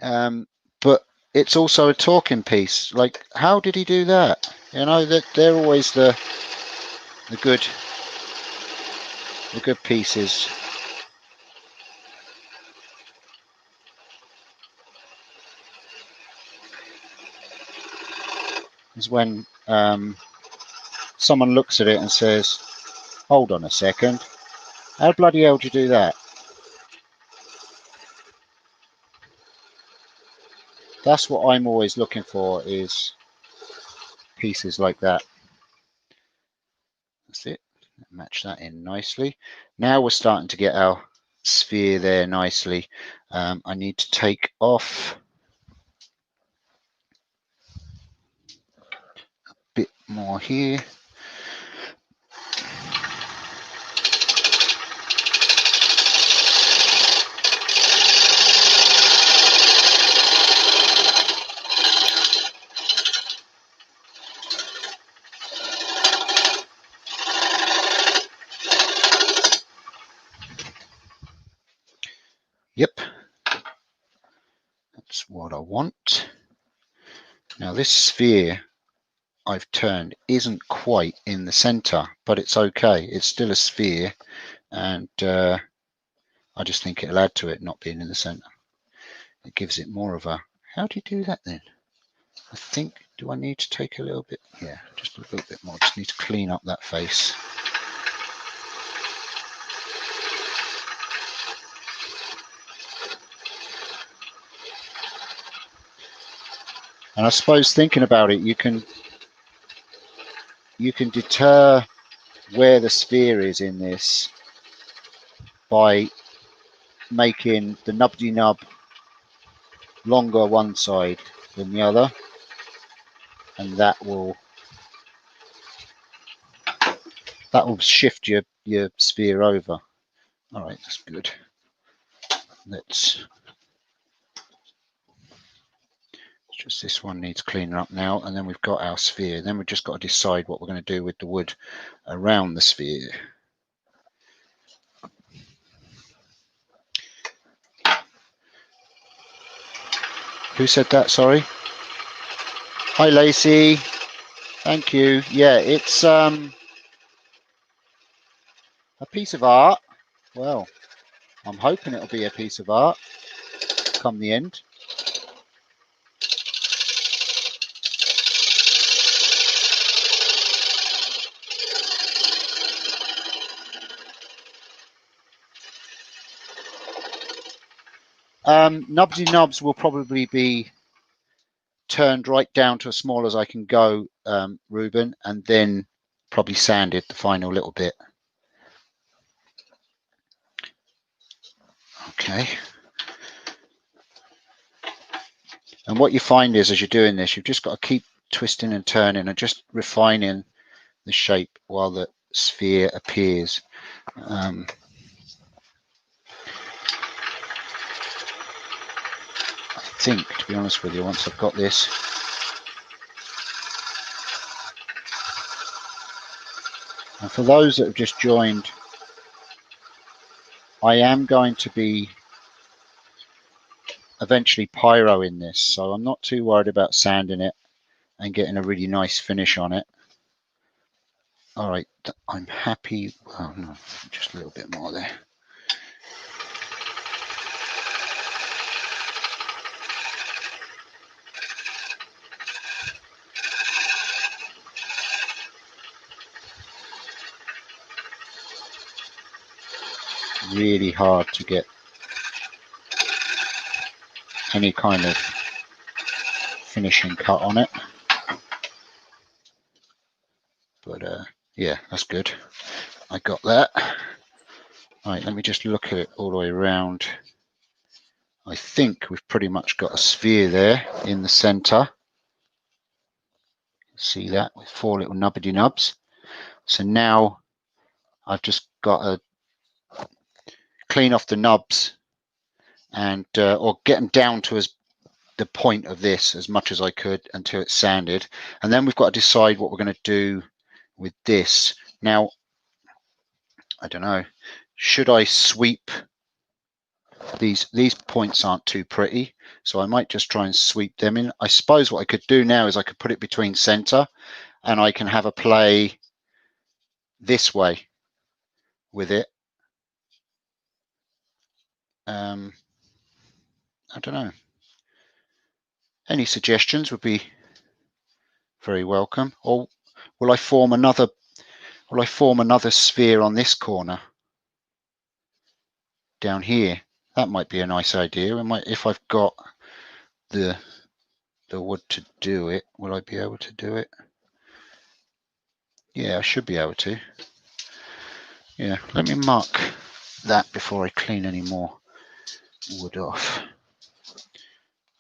But but it's also a talking piece. Like, how did he do that? You know, that they're always the good pieces. Is when someone looks at it and says, hold on a second, how bloody hell did you do that? That's what I'm always looking for, is pieces like that. That's it. Match that in nicely. Now we're starting to get our sphere there nicely. I need to take off a bit more here. Yep, that's what I want. Now this sphere I've turned isn't quite in the center, but it's okay. It's still a sphere, and I just think it'll add to it not being in the center. It gives it more of a, how do you do that then? I think, do I need to take a little bit? Yeah, just a little bit more. Just need to clean up that face. And I suppose thinking about it, you can deter where the sphere is in this by making the nubbly nub longer one side than the other, and that will shift your sphere over. All right, that's good. Let's just, this one needs cleaning up now, and then we've got our sphere. Then we've just got to decide what we're going to do with the wood around the sphere. Who said that? Sorry. Hi, Lacey. Thank you. Yeah, it's a piece of art. Well, I'm hoping it'll be a piece of art come the end. Nubsy nubs will probably be turned right down to as small as I can go, Ruben, and then probably sanded the final little bit. Okay. And what you find is, as you're doing this, you've just got to keep twisting and turning and just refining the shape while the sphere appears. I think, to be honest with you, once I've got this, and for those that have just joined, I am going to be eventually pyroing this, so I'm not too worried about sanding it and getting a really nice finish on it. All right, I'm happy. Oh no, just a little bit more there. Really hard to get any kind of finishing cut on it, but yeah, that's good. I got that. All right, let me just look at it all the way around. I think we've pretty much got a sphere there in the center. See that with 4 little nubbity nubs. So now I've just got to clean off the nubs and or get them down to the point of this as much as I could until it's sanded, and then we've got to decide what we're going to do with this. Now, I don't know, should I sweep These points aren't too pretty, so I might just try and sweep them in. I suppose what I could do now is I could put it between center, and I can have a play this way with it. I don't know. Any suggestions would be very welcome. Or will I form another sphere on this corner down here? That might be a nice idea. If I've got the wood to do it, will I be able to do it? Yeah, I should be able to. Yeah, let me mark that before I clean any more wood off.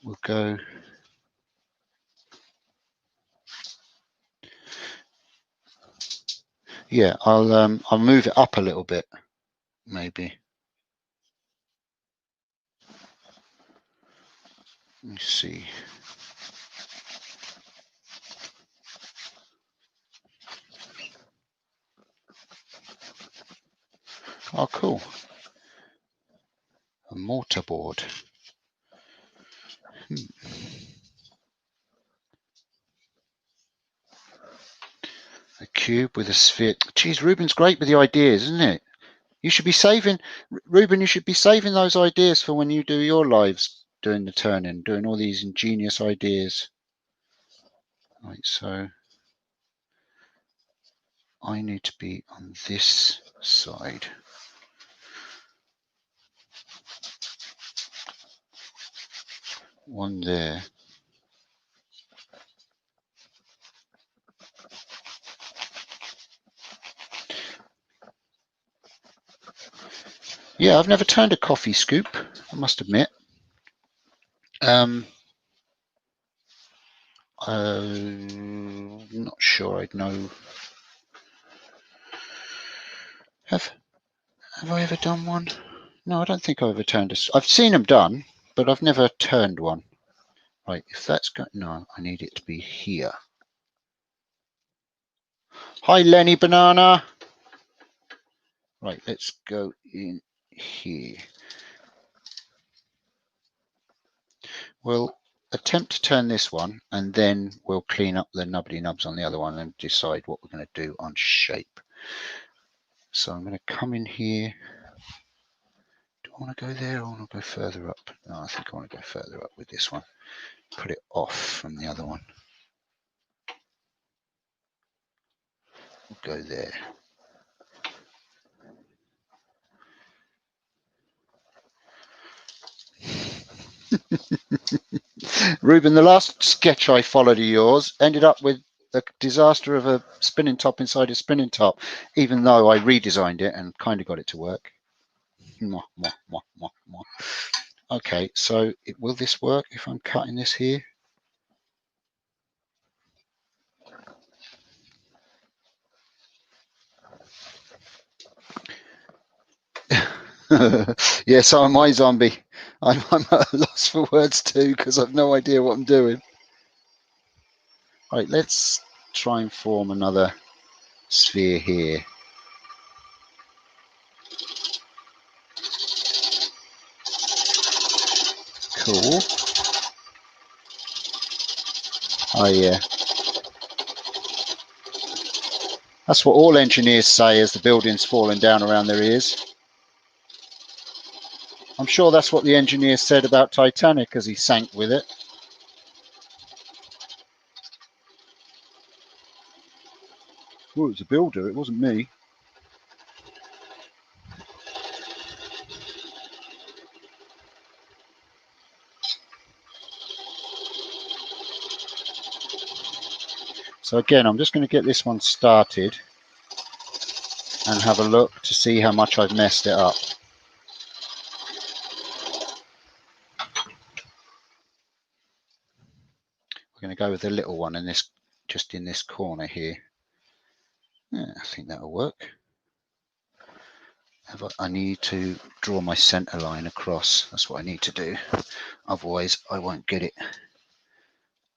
We'll go. Yeah, I'll move it up a little bit, maybe. Let me see. Oh, cool. A mortarboard. A cube with a sphere. Geez, Ruben's great with the ideas, isn't it? You should be saving, Ruben, you should be saving those ideas for when you do your lives doing the turning, doing all these ingenious ideas. Right, so I need to be on this side. One there. Yeah, I've never turned a coffee scoop, I must admit. I'm not sure I'd know. Have I ever done one? No, I don't think I've ever turned a. I've seen them done, but I've never turned one. Right, if that's got no, I need it to be here. Hi, Lenny Banana. Right, let's go in here. We'll attempt to turn this one, and then we'll clean up the nubbly nubs on the other one and decide what we're going to do on shape. So I'm going to come in here. Do I want to go there or I want to go further up? No, I think I want to go further up with this one. Put it off from the other one. We'll go there. Ruben, the last sketch I followed of yours ended up with the disaster of a spinning top inside a spinning top, even though I redesigned it and kind of got it to work. Okay, so will this work if I'm cutting this here? Yeah, so am I, zombie. I'm at a loss for words too because I've no idea what I'm doing. Right, let's try and form another sphere here. Cool. Oh yeah. That's what all engineers say as the building's falling down around their ears. I'm sure that's what the engineer said about Titanic as he sank with it. Well, it was a builder, it wasn't me. So again, I'm just going to get this one started and have a look to see how much I've messed it up. We're going to go with the little one in this, just in this corner here. Yeah, I think that'll work. I need to draw my center line across. That's what I need to do. Otherwise, I won't get it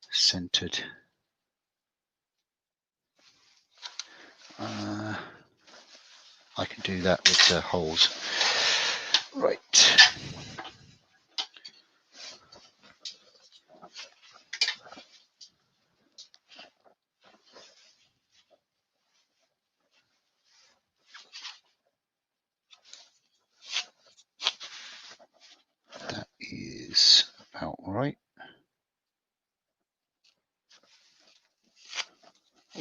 centered. I can do that with the holes. Right.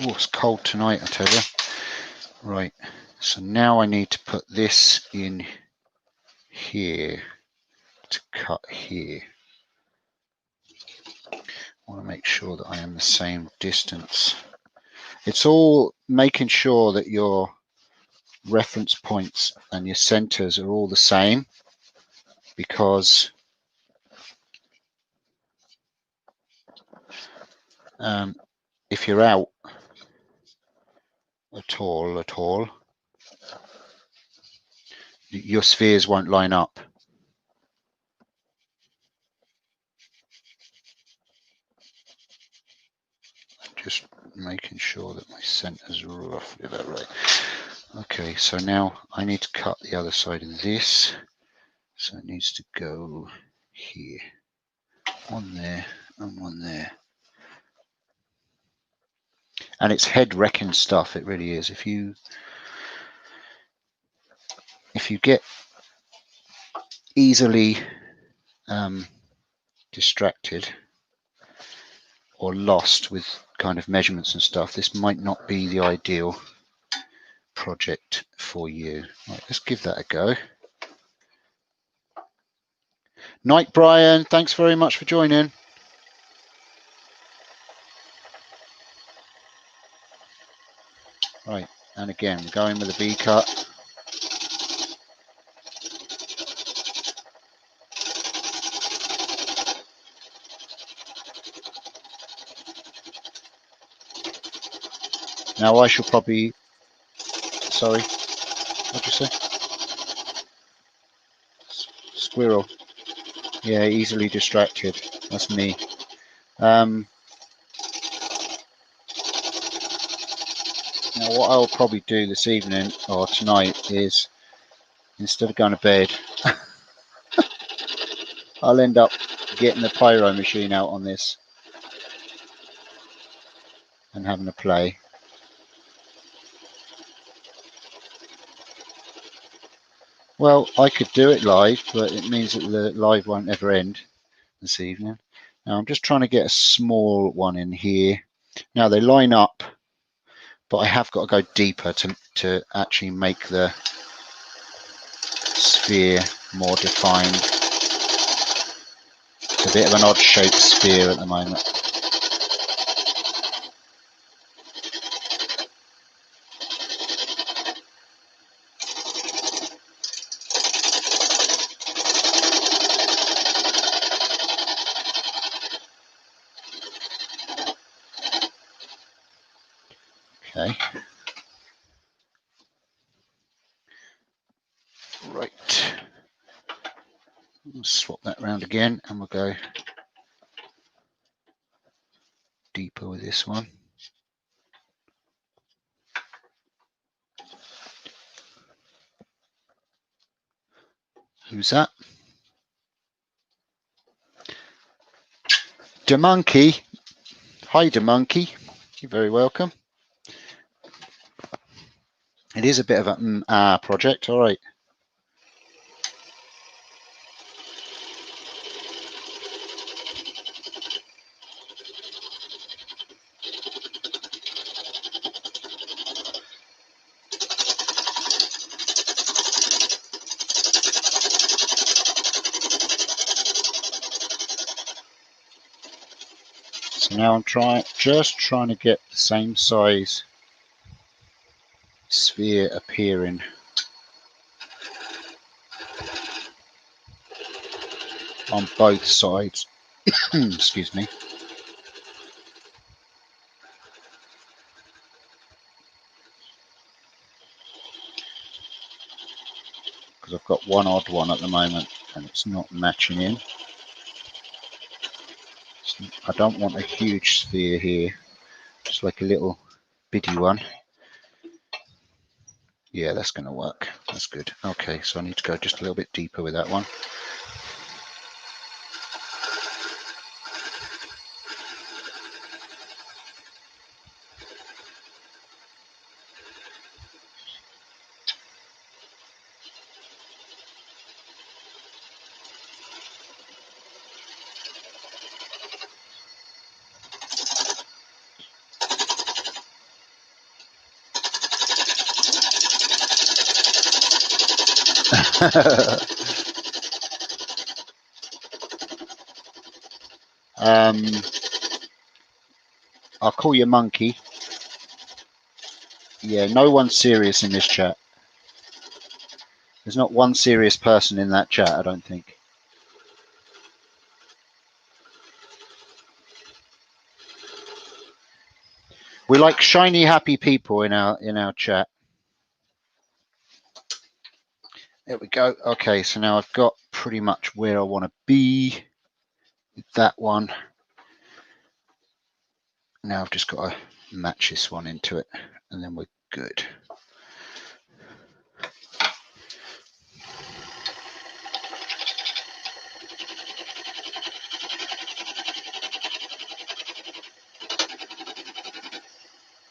Oh, it's cold tonight, I tell you. Right, so now I need to put this in here to cut here. I want to make sure that I am the same distance. It's all making sure that your reference points and your centers are all the same, because if you're out at all, your spheres won't line up. Just making sure that my centers are roughly that right. Okay, so now I need to cut the other side of this. So it needs to go here. One there and one there. And it's head wrecking stuff, it really is. If you get easily distracted or lost with kind of measurements and stuff, this might not be the ideal project for you. Right, let's give that a go. Night, Brian, thanks very much for joining. Right, and again, going with a V-cut. Now I shall probably, sorry, what'd you say? Squirrel. Yeah, easily distracted. That's me. Now what I'll probably do this evening or tonight is, instead of going to bed, I'll end up getting the pyro machine out on this and having a play. Well, I could do it live, but it means that the live won't ever end this evening. Now I'm just trying to get a small one in here. Now they line up, but I have got to go deeper to actually make the sphere more defined. It's a bit of an odd shaped sphere at the moment. Okay. Right. We'll swap that around again and we'll go deeper with this one. Who's that? DeMonkey. Hi, DeMonkey. You're very welcome. It is a bit of a project. All right. So now I'm just trying to get the same size sphere appearing. On both sides. Excuse me. Because I've got one odd one at the moment and it's not matching in. I don't want a huge sphere here, just like a little bitty one. Yeah, that's going to work. That's good. Okay, so I need to go just a little bit deeper with that one. I'll call you Monkey. Yeah, no one's serious in this chat. There's not one serious person in that chat, I don't think. We like shiny, happy people in our chat. There we go. Okay, so now I've got pretty much where I want to be with that one. Now I've just got to match this one into it, and then we're good.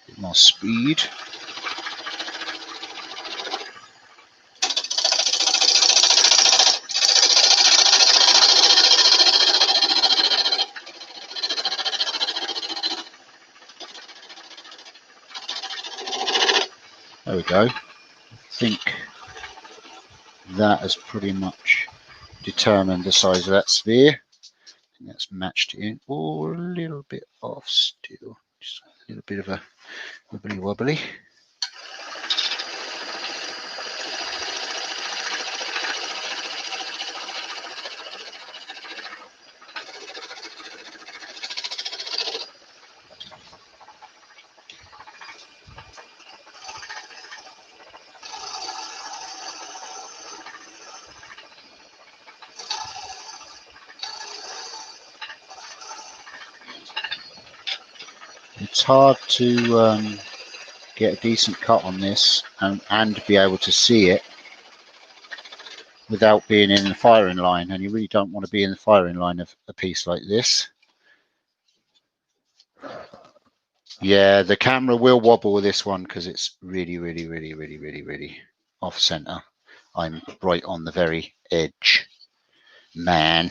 Bit more speed. There we go. I think that has pretty much determined the size of that sphere. I think that's matched it in, or a little bit off still. Just a little bit of a wibbly wobbly. It's hard to get a decent cut on this and be able to see it without being in the firing line, and you really don't want to be in the firing line of a piece like this. Yeah, the camera will wobble with this one because it's really off center. I'm right on the very edge, man.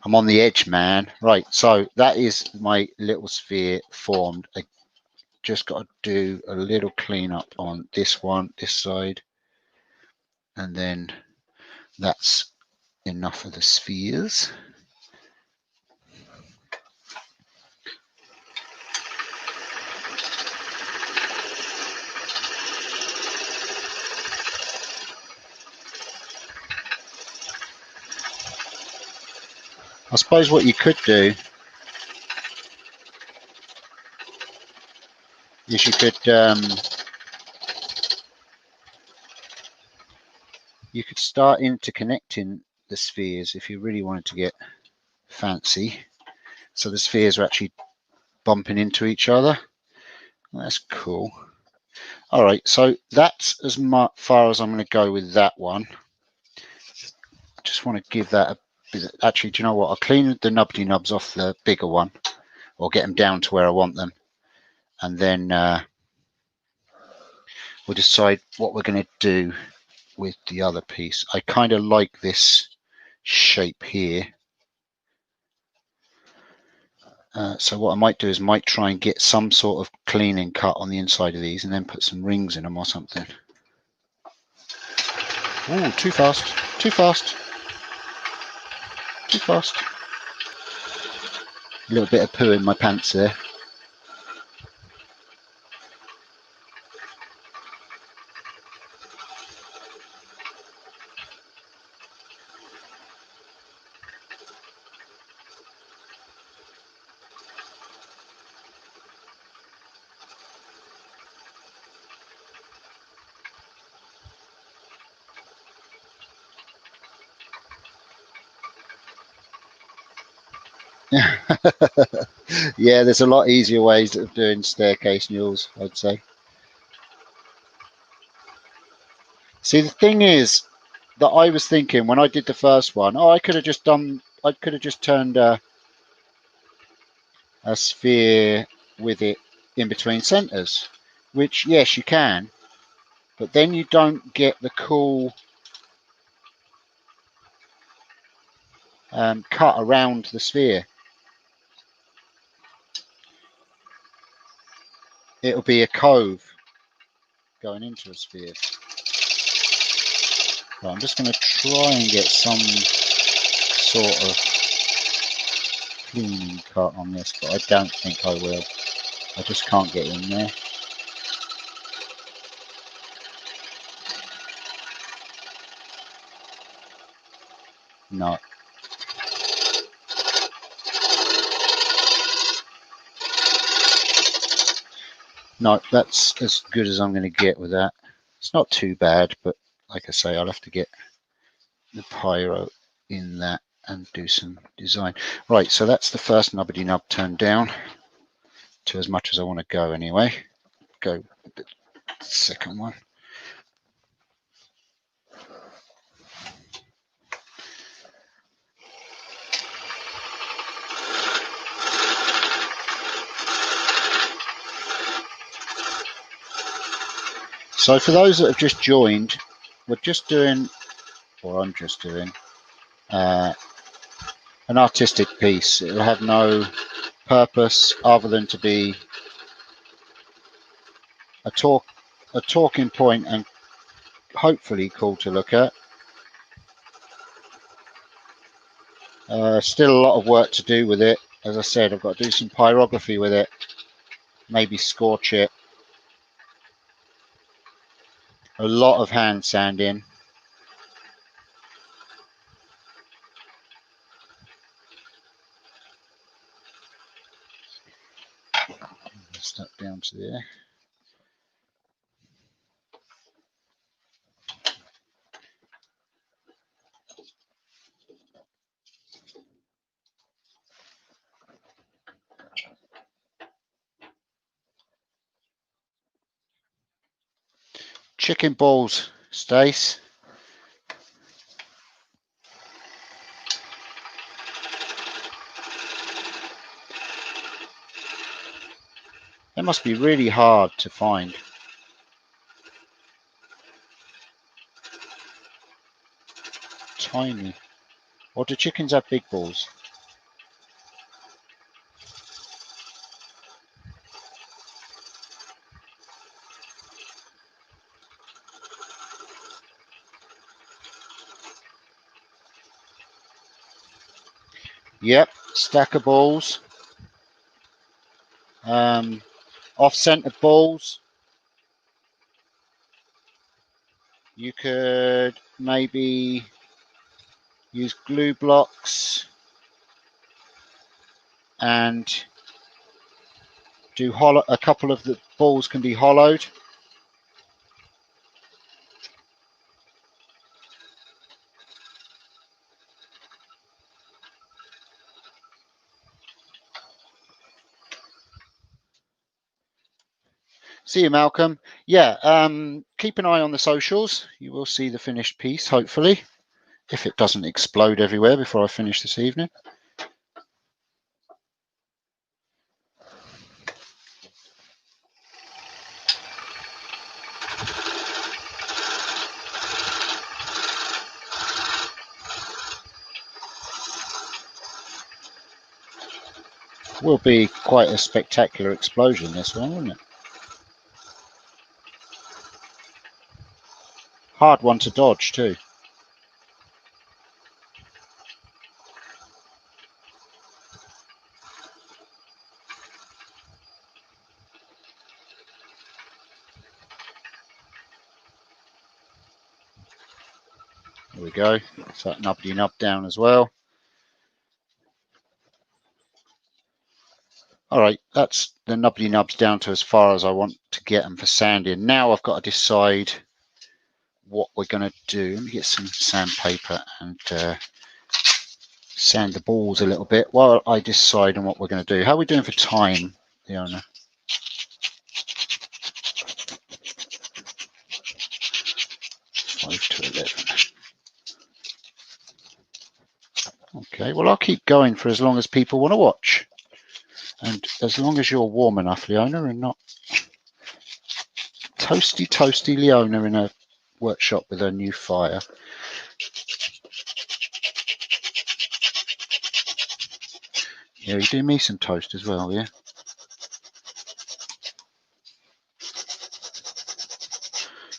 I'm on the edge, man. Right, so that is my little sphere formed. I just got to do a little cleanup on this one, this side, and then that's enough of the spheres. I suppose what you could do is you could start interconnecting the spheres if you really wanted to get fancy. So the spheres are actually bumping into each other. That's cool. All right, so that's as far as I'm going to go with that one. I just want to give that a bit. Actually, do you know what? I'll clean the nubbly nubs off the bigger one, or get them down to where I want them, and then we'll decide what we're going to do with the other piece. I kind of like this shape here. So what I might do is might try and get some sort of cleaning cut on the inside of these and then put some rings in them or something. Oh, too fast, too fast, too fast. A little bit of poo in my pants there. Yeah, there's a lot easier ways of doing staircase mules, I'd say. See, the thing is that I was thinking when I did the first one, oh, I could have just turned a sphere with it in between centers, which, yes, you can, but then you don't get the cool cut around the sphere. It'll be a cove going into a sphere. Right, I'm just going to try and get some sort of cleaning cut on this, but I don't think I will. I just can't get in there. No. No, that's as good as I'm going to get with that. It's not too bad, but like I say, I'll have to get the pyro in that and do some design. Right, so that's the first nubbity nub turned down to as much as I want to go anyway. Go with the second one. So for those that have just joined, we're just doing, or I'm just doing, an artistic piece. It'll have no purpose other than to be a talking point and hopefully cool to look at. Still a lot of work to do with it. As I said, I've got to do some pyrography with it, maybe scorch it. A lot of hand sanding. Stuck down to there. Chicken balls, Stace. They must be really hard to find. Tiny. Or do chickens have big balls? Yep, stack of balls. Off-centered balls. You could maybe use glue blocks and do hollow. A couple of the balls can be hollowed. See you, Malcolm. Yeah, keep an eye on the socials. You will see the finished piece, hopefully, if it doesn't explode everywhere before I finish this evening. Will be quite a spectacular explosion, this one, won't it? Hard one to dodge, too. There we go. So that nubbity nub down as well. All right, that's the nubbity nubs down to as far as I want to get them for sanding. Now I've got to decide what we're going to do. Let me get some sandpaper and sand the balls a little bit while I decide on what we're going to do. How are we doing for time, Leona? 5 to 11. Okay, well, I'll keep going for as long as people want to watch. And as long as you're warm enough, Leona, and not toasty Leona in a workshop with her new fire. Yeah, you do me some toast as well, yeah?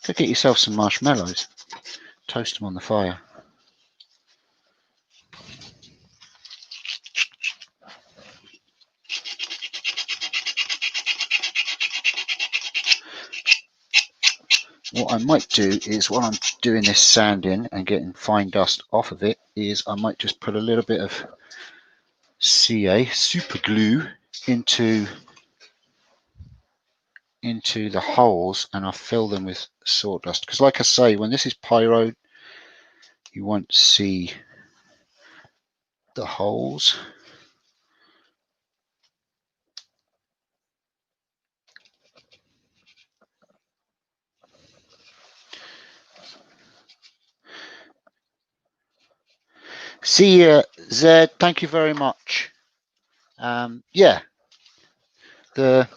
Go get yourself some marshmallows. toast them on the fire. What I might do is, while I'm doing this sanding and getting fine dust off of it, is I might just put a little bit of CA, super glue, into the holes, and I'll fill them with sawdust. Because like I say, when this is pyro, you won't see the holes. See you, Zed. Thank you very much. Yeah, the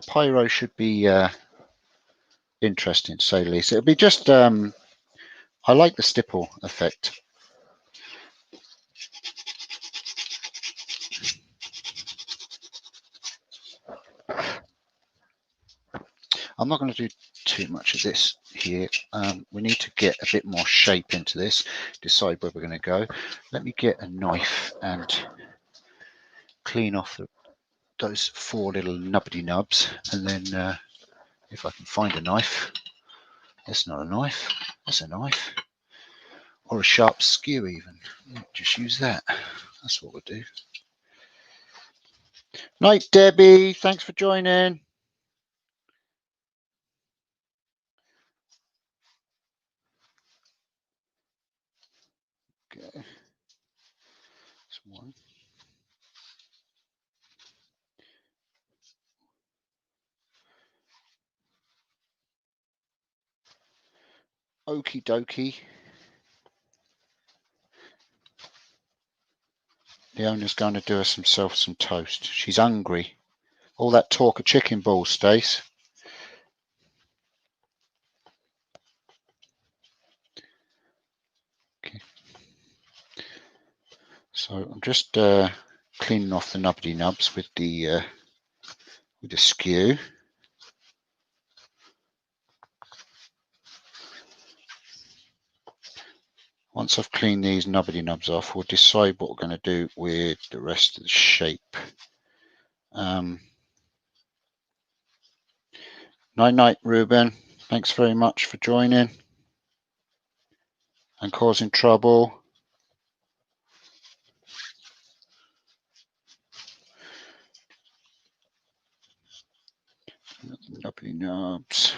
pyro should be interesting, to say the least. It'll be just I like the stipple effect. I'm not going to do too much of this here. We need to get a bit more shape into this, decide where we're going to go. Let me get a knife and clean off those 4 little nubbity nubs, and then if I can find a knife. That's not a knife, that's a knife. Or a sharp skew even. Just use that. That's what we'll do. Night, Debbie. Thanks for joining. Okay. That's one. Okie dokie. The owner's going to do herself some toast. She's hungry. All that talk of chicken balls, Stace. Okay. So I'm just cleaning off the nubbity nubs with the skew. Once I've cleaned these nubbity nubs off, we'll decide what we're going to do with the rest of the shape. Night night, Ruben. Thanks very much for joining and causing trouble. Nubbity nubs.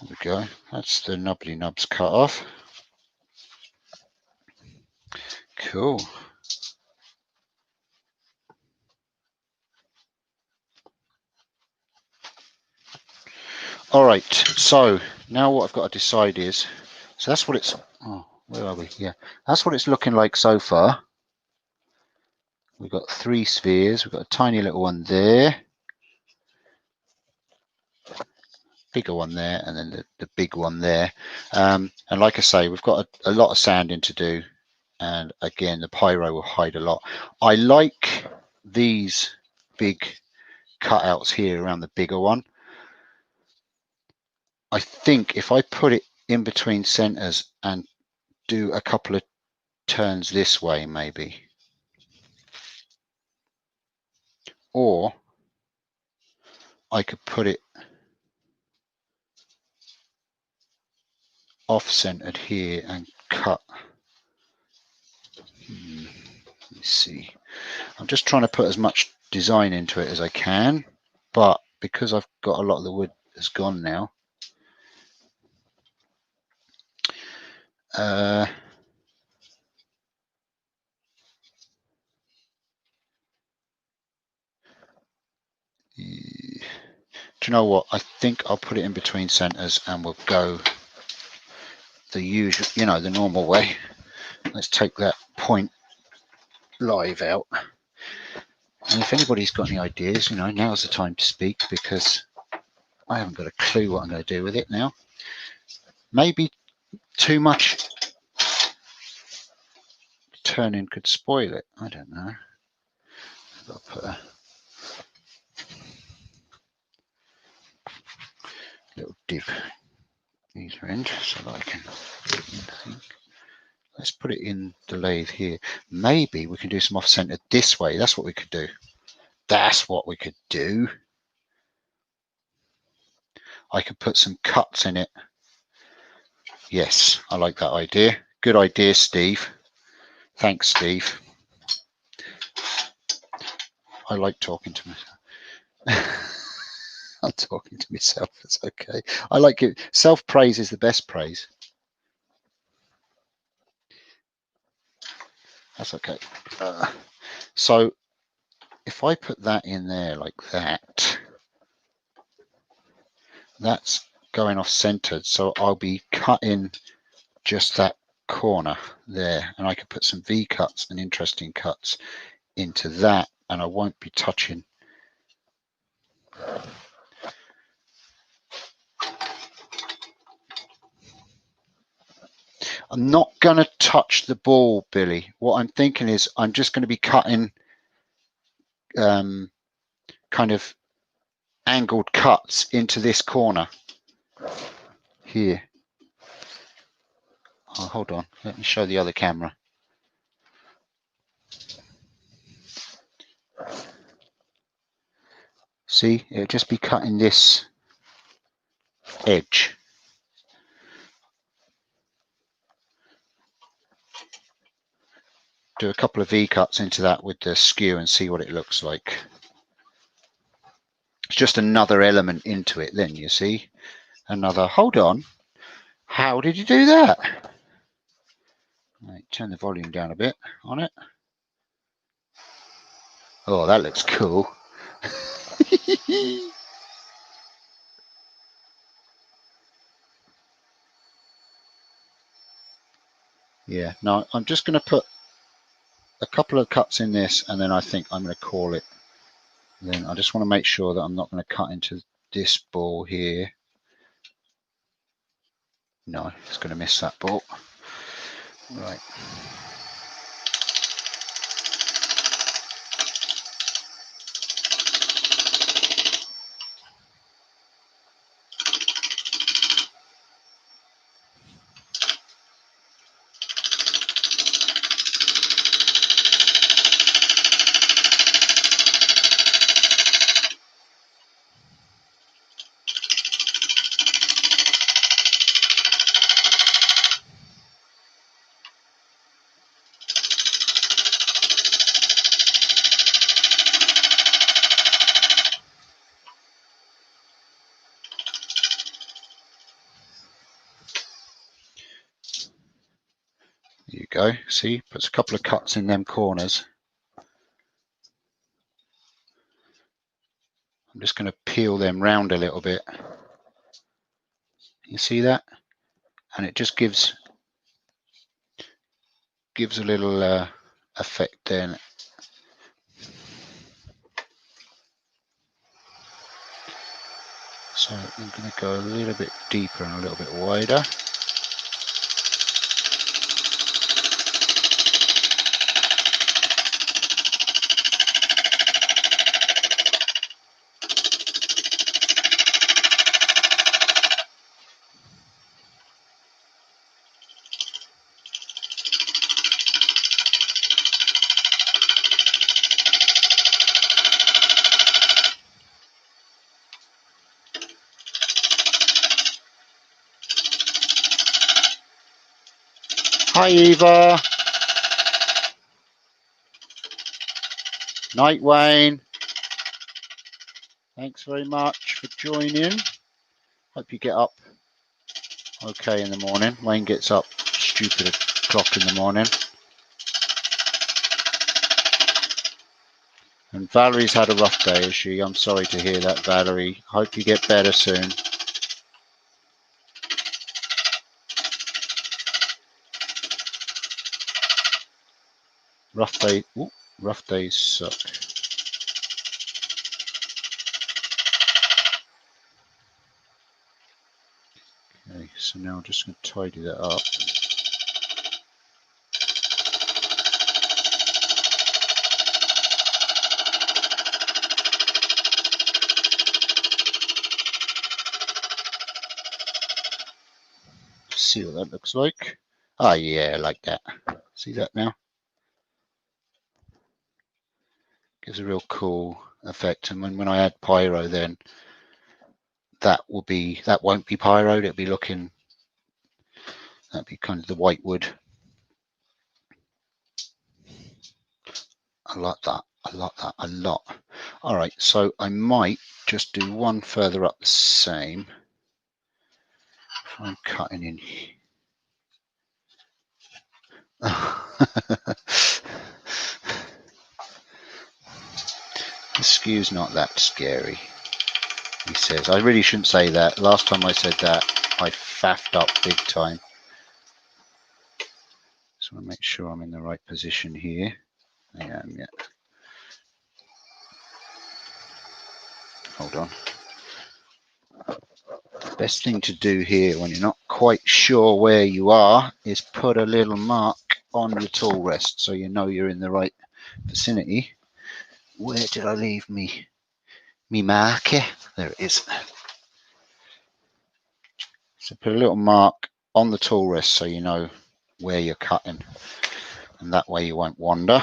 There we go. That's the nubbity nubs cut off. Cool. All right. So now what I've got to decide is, so that's what it's. Oh, where are we? Yeah, that's what it's looking like so far. We've got 3 spheres. We've got a tiny little one there, bigger one there, and then the big one there. And like I say, we've got a lot of sanding to do. And again, the pyro will hide a lot. I like these big cutouts here around the bigger one. I think if I put it in between centers and do a couple of turns this way, maybe, or I could put it off-centered here and cut. Let's see. I'm just trying to put as much design into it as I can, but because I've got a lot of the wood that's gone now, do you know what? I think I'll put it in between centers and we'll go the usual, the normal way. Let's take that point live out. And if anybody's got any ideas, now's the time to speak, because I haven't got a clue what I'm going to do with it now. Maybe too much turning could spoil it. I don't know. I've got to put a little dip either end so that I can think. Let's put it in the lathe here. Maybe we can do some off-center this way. That's what we could do. That's what we could do. I could put some cuts in it. Yes, I like that idea. Good idea, Steve. Thanks, Steve. I like talking to myself. I'm talking to myself. It's okay. I like it. Self-praise is the best praise. That's okay. So if I put that in there like that, that's going off centered. So I'll be cutting just that corner there, and I can put some V cuts and interesting cuts into that, and I won't be touching. I'm not going to touch the ball, Billy. What I'm thinking is I'm just going to be cutting kind of angled cuts into this corner here. Oh, hold on, let me show the other camera. See, it'll just be cutting this edge. Do a couple of V cuts into that with the skew and see what it looks like. It's just another element into it then, you see. Another, hold on, how did you do that? Right, turn the volume down a bit on it. Oh, that looks cool. Yeah, no, I'm just going to put a couple of cuts in this, and then I think I'm going to call it. And then I just want to make sure that I'm not going to cut into this ball here. No, it's going to miss that ball. Right. There you go. See, puts a couple of cuts in them corners. I'm just going to peel them round a little bit. You see that? And it just gives a little effect there. So I'm going to go a little bit deeper and a little bit wider. Hi Eva. Night Wayne. Thanks very much for joining. Hope you get up okay in the morning. Wayne gets up stupid o'clock in the morning. And Valerie's had a rough day, has she? I'm sorry to hear that, Valerie. Hope you get better soon. Rough day. Ooh, rough days suck. Okay, so now I'm just going to tidy that up. see what that looks like. Oh yeah, like that. See that now? Gives a real cool effect. And when I add pyro, then that won't be pyroed. It'll be looking, that'd be kind of the white wood. I like that. I like that a lot. All right, so I might just do one further up the same. If I'm cutting in. The skew's not that scary, he says. I really shouldn't say that. Last time I said that, I faffed up big time. Just want to make sure I'm in the right position here. I am, yeah. Hold on. Best thing to do here when you're not quite sure where you are is put a little mark on your tool rest so you know you're in the right vicinity. Where did I leave me marker? There it is. So put a little mark on the tool rest so you know where you're cutting, and that way you won't wander.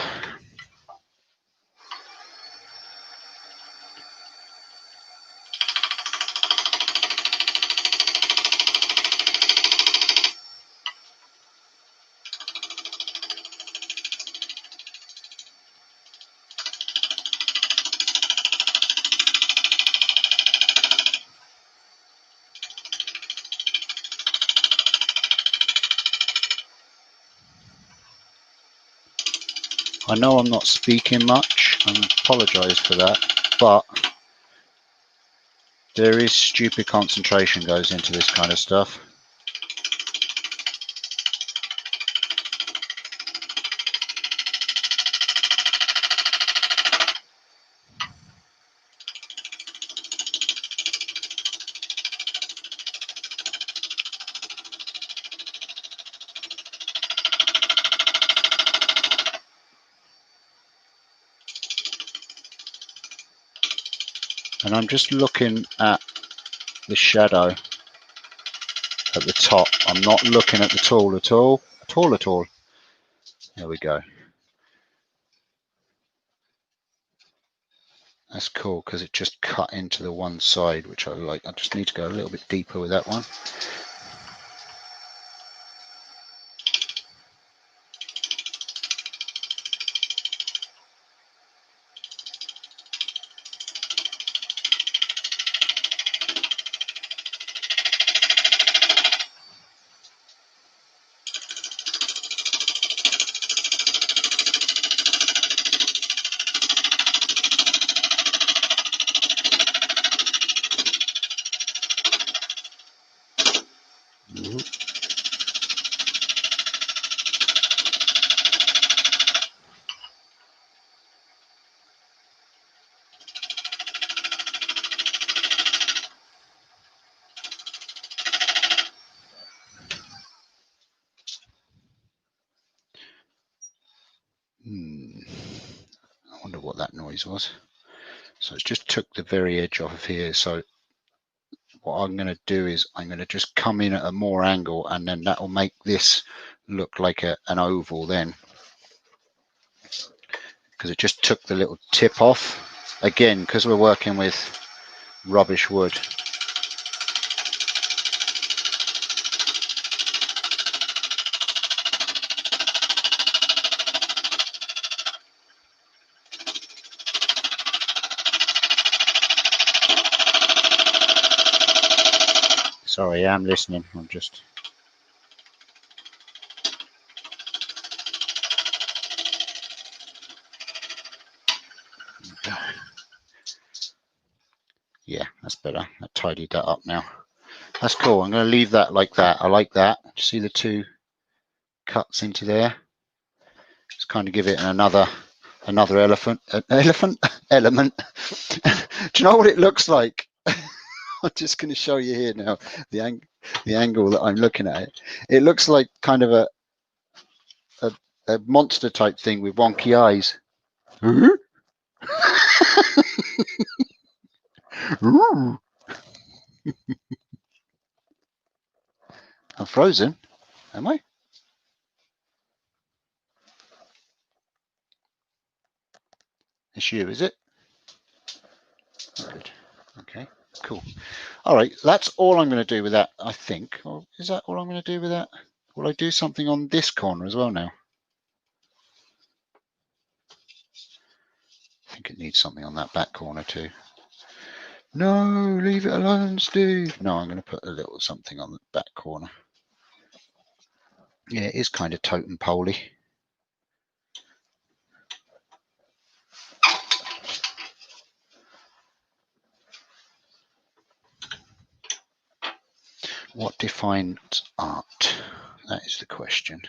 I know I'm not speaking much, I apologise for that, but there is stupid concentration goes into this kind of stuff. And I'm just looking at the shadow at the top. I'm not looking at the tool at all. There we go. That's cool because it just cut into the one side, which I like. I just need to go a little bit deeper with that one. I wonder what that noise was. So it's just took the very edge off of here. So what I'm going to do is I'm going to just come in at a more angle, and then that will make this look like an oval then, because it just took the little tip off. Again, because we're working with rubbish wood. Sorry, I'm listening. I'm just... Yeah, that's better. I tidied that up now. That's cool. I'm going to leave that like that. I like that. See the two cuts into there? Just kind of give it another element. Do you know what it looks like? I'm just going to show you here now the angle that I'm looking at it. It looks like kind of a monster type thing with wonky eyes. I'm frozen. Am I? It's you, is it? Good. Okay, cool. All right, that's all I'm going to do with that, I think. Or is that all I'm going to do with that? Will I do something on this corner as well now? I think it needs something on that back corner too. No, leave it alone, Steve. No, I'm going to put a little something on the back corner. Yeah, it is kind of totem poley. What defines art? That is the question.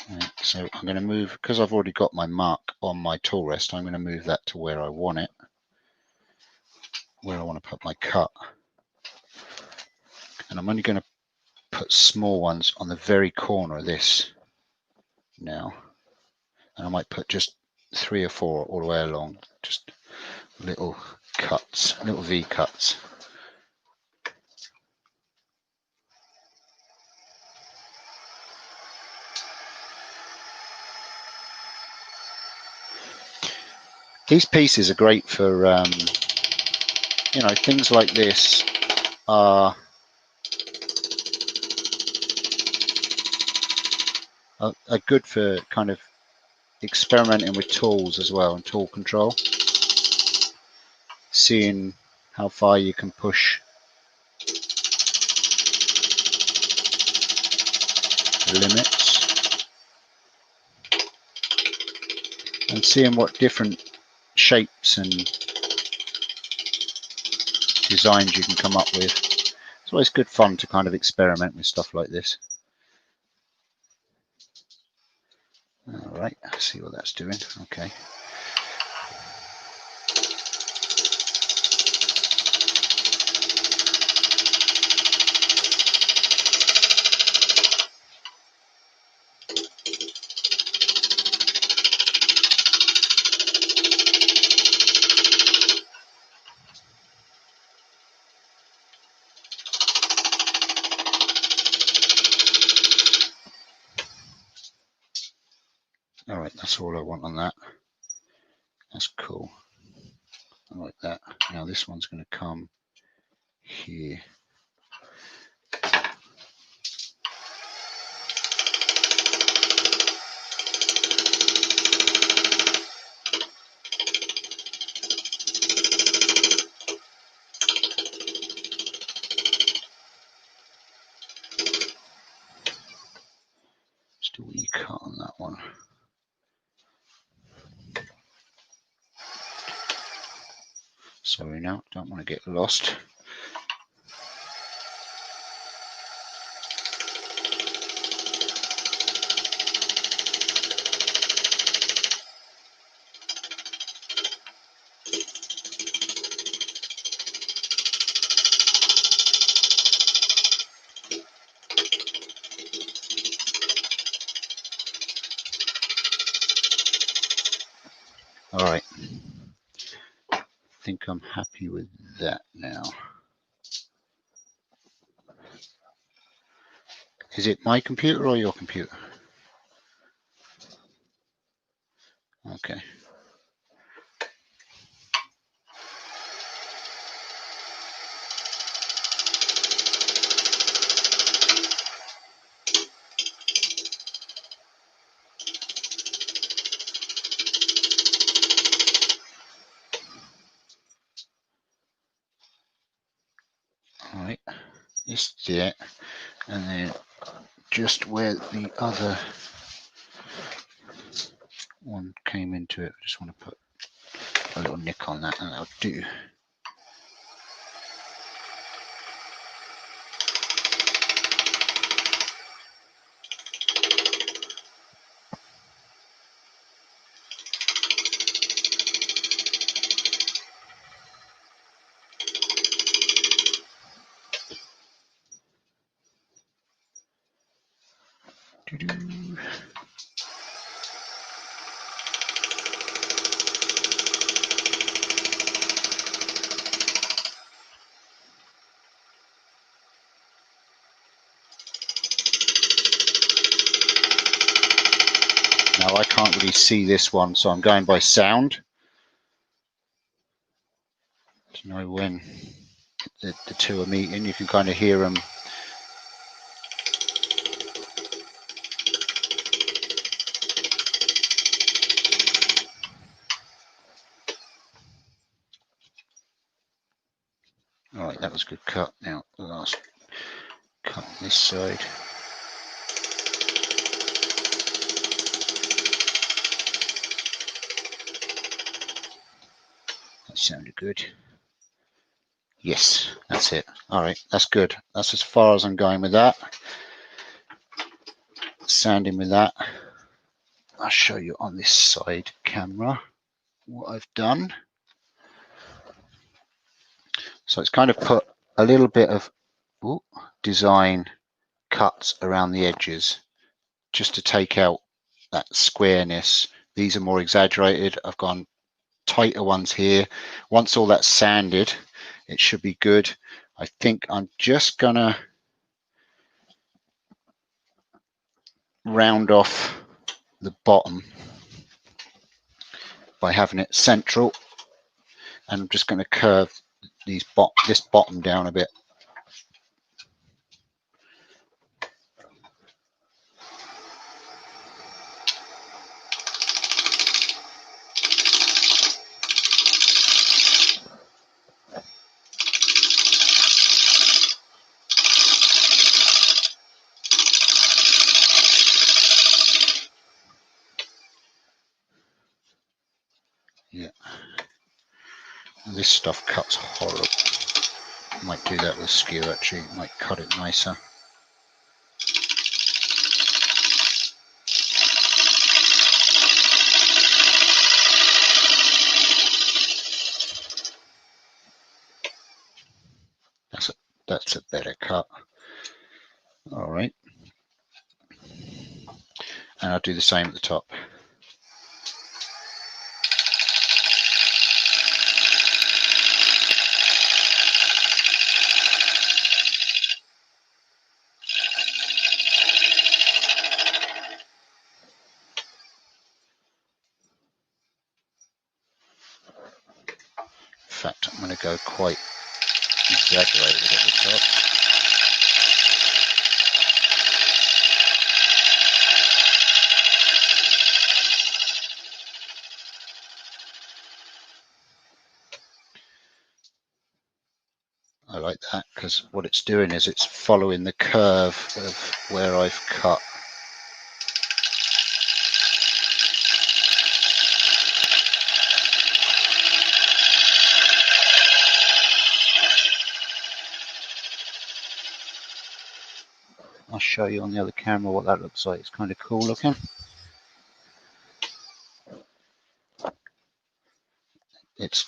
Right, so I'm going to move, because I've already got my mark on my tool rest, I'm going to move that to where I want it, where I want to put my cut. And I'm only going to put small ones on the very corner of this now. And I might put just 3 or 4 all the way along, just little cuts, little V cuts. These pieces are great for, you know, things like this are good for kind of experimenting with tools as well, and tool control, seeing how far you can push the limits and seeing what different shapes and designs you can come up with. It's always good fun to kind of experiment with stuff like this. All right, let's see what that's doing. Okay. All right, that's all I want on that. That's cool. I like that. Now this one's going to come here. Just do what you cut on that one. Sorry now, don't want to get lost. All right, I think I'm happy with that now. Is it my computer or your computer? Okay. All right, this is it, and then just where the other one came into it, I just want to put a little nick on that, and that'll do. Doo-doo. Now I can't really see this one, so I'm going by sound to know when the two are meeting. You can kind of hear them. All right, that was a good cut. Now the last cut on this side. That sounded good. Yes, that's it. All right, that's good. That's as far as I'm going with that. Sanding with that. I'll show you on this side camera what I've done. So it's kind of put a little bit of design cuts around the edges just to take out that squareness. These are more exaggerated. I've gone tighter ones here. Once all that's sanded, it should be good. I think I'm just gonna round off the bottom by having it central, and I'm just going to curve this bottom down a bit. Yeah, this stuff cuts horrible. I might do that with skewer actually, it might cut it nicer. That's a better cut. All right, and I'll do the same at the top. In fact, I'm going to go quite exaggerated at the top. I like that because what it's doing is it's following the curve of where I've cut. I'll show you on the other camera what that looks like. It's kind of cool looking. It's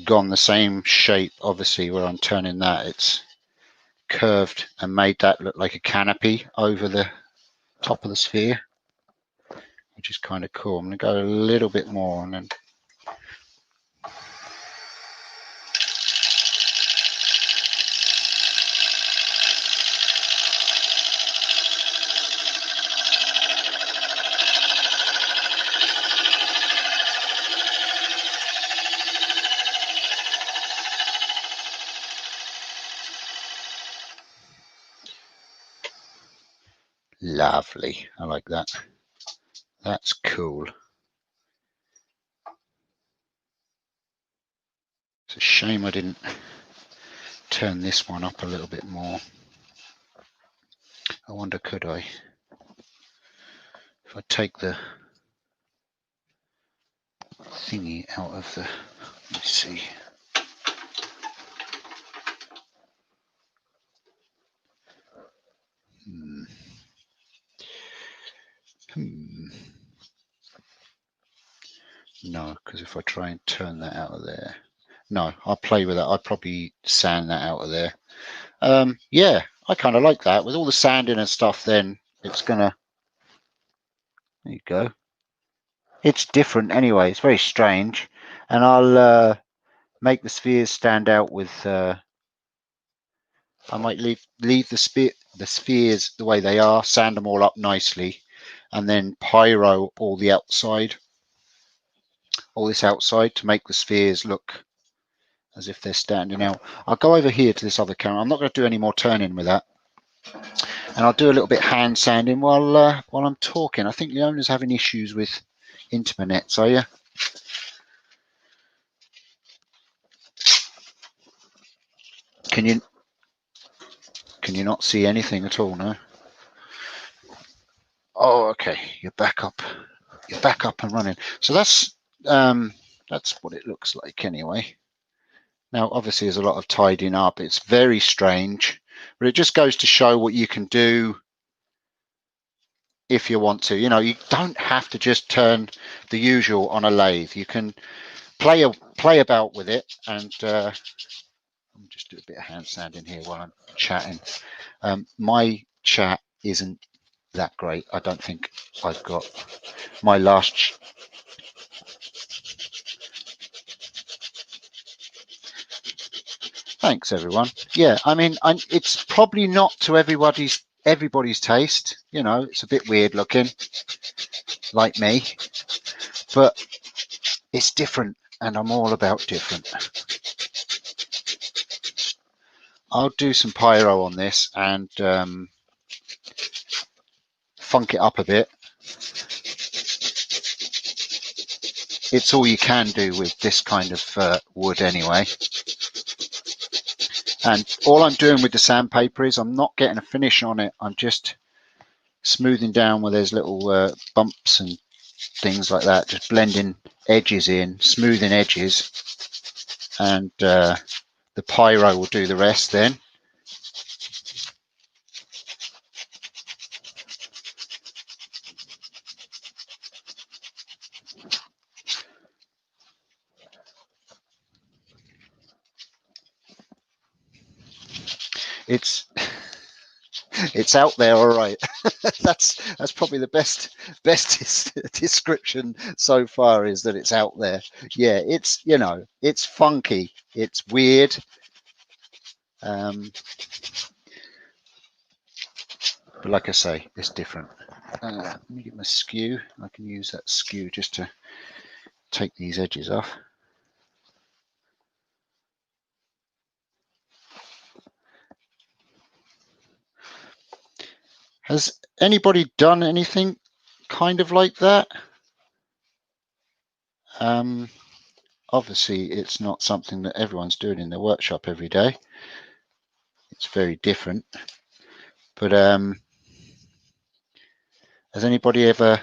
gone the same shape, obviously, where I'm turning that. It's curved and made that look like a canopy over the top of the sphere, which is kind of cool. I'm going to go a little bit more and then lovely. I like that. That's cool. It's a shame I didn't turn this one up a little bit more. I wonder, could I? If I take the thingy out of the, let me see. No, because if I try and turn that out of there, no, I'll play with that. I'll probably sand that out of there. Yeah, I kind of like that with all the sanding and stuff. Then it's gonna, there you go. It's different anyway. It's very strange, and I'll make the spheres stand out with. I might leave the spheres the way they are, sand them all up nicely, and then pyro all the outside, all this outside, to make the spheres look as if they're standing out. I'll go over here to this other camera. I'm not going to do any more turning with that. And I'll do a little bit hand sanding while I'm talking. I think Leona's having issues with internet, are you? Can you not see anything at all? No. Oh, okay. You're back up. You're back up and running. So that's what it looks like anyway. Now, obviously, there's a lot of tidying up. It's very strange, but it just goes to show what you can do if you want to. You know, you don't have to just turn the usual on a lathe. You can play about with it. And I'll just do a bit of hand sanding here while I'm chatting. My chat isn't that great. I don't think I've got my last. Thanks, everyone. Yeah, I mean, it's probably not to everybody's taste. You know, it's a bit weird looking, like me, but it's different, and I'm all about different. I'll do some pyro on this and funk it up a bit. It's all you can do with this kind of wood anyway. And all I'm doing with the sandpaper is I'm not getting a finish on it. I'm just smoothing down where there's little bumps and things like that, just blending edges in, smoothing edges, and the pyro will do the rest then. It's out there, all right. that's probably the best description so far, is that it's out there. Yeah, it's, you know, it's funky, it's weird. But like I say, it's different. Let me get my skew. I can use that skew just to take these edges off. Has anybody done anything kind of like that? Obviously, it's not something that everyone's doing in their workshop every day. It's very different. But has anybody ever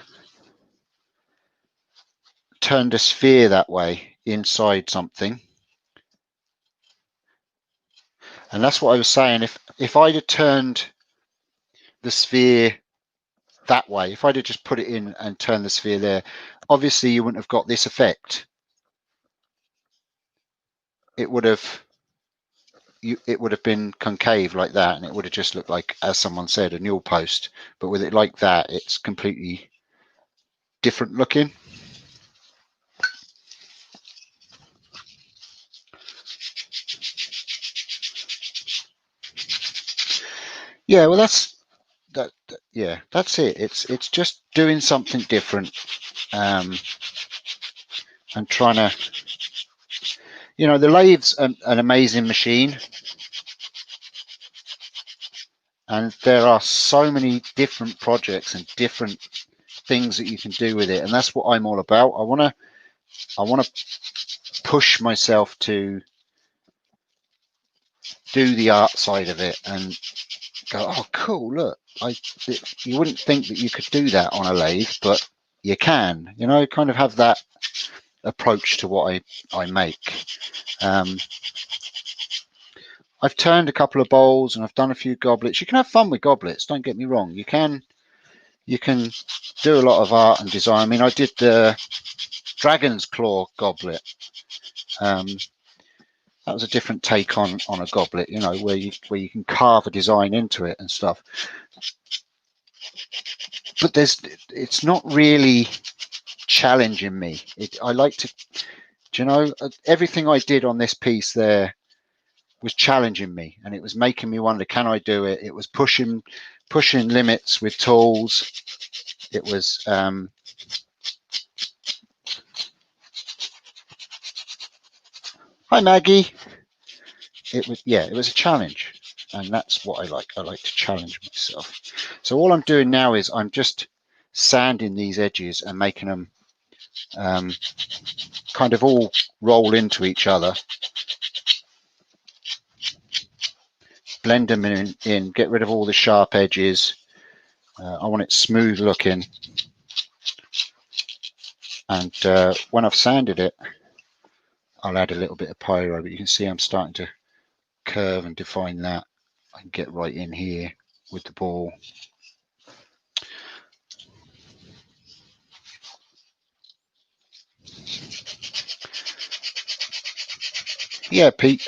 turned a sphere that way inside something? And that's what I was saying. If I'd have turned the sphere that way, if I'd have just put it in and turned the sphere there, obviously you wouldn't have got this effect. It would have been concave like that, and it would have just looked like, as someone said, a newel post. But with it like that, it's completely different looking. Yeah, well, that's it. It's just doing something different, and trying to, you know, the lathe's an amazing machine, and there are so many different projects and different things that you can do with it, and that's what I'm all about. I want to push myself to do the art side of it and go, oh, cool, look, you wouldn't think that you could do that on a lathe, but you can, you know, kind of have that approach to what I make. I've turned a couple of bowls and I've done a few goblets. You can have fun with goblets, don't get me wrong. You can do a lot of art and design. I mean, I did the dragon's claw goblet. That was a different take on a goblet, you know, where you can carve a design into it and stuff. But it's not really challenging me. I like to, do you know, everything I did on this piece there was challenging me, and it was making me wonder, can I do it? It was pushing limits with tools. it was hi Maggie. It was a challenge, and that's what I like. I like to challenge myself. So all I'm doing now is I'm just sanding these edges and making them kind of all roll into each other. Blend them in, get rid of all the sharp edges. I want it smooth looking. And when I've sanded it, I'll add a little bit of pyro, but you can see I'm starting to curve and define that. I can get right in here with the ball. Yeah, Pete.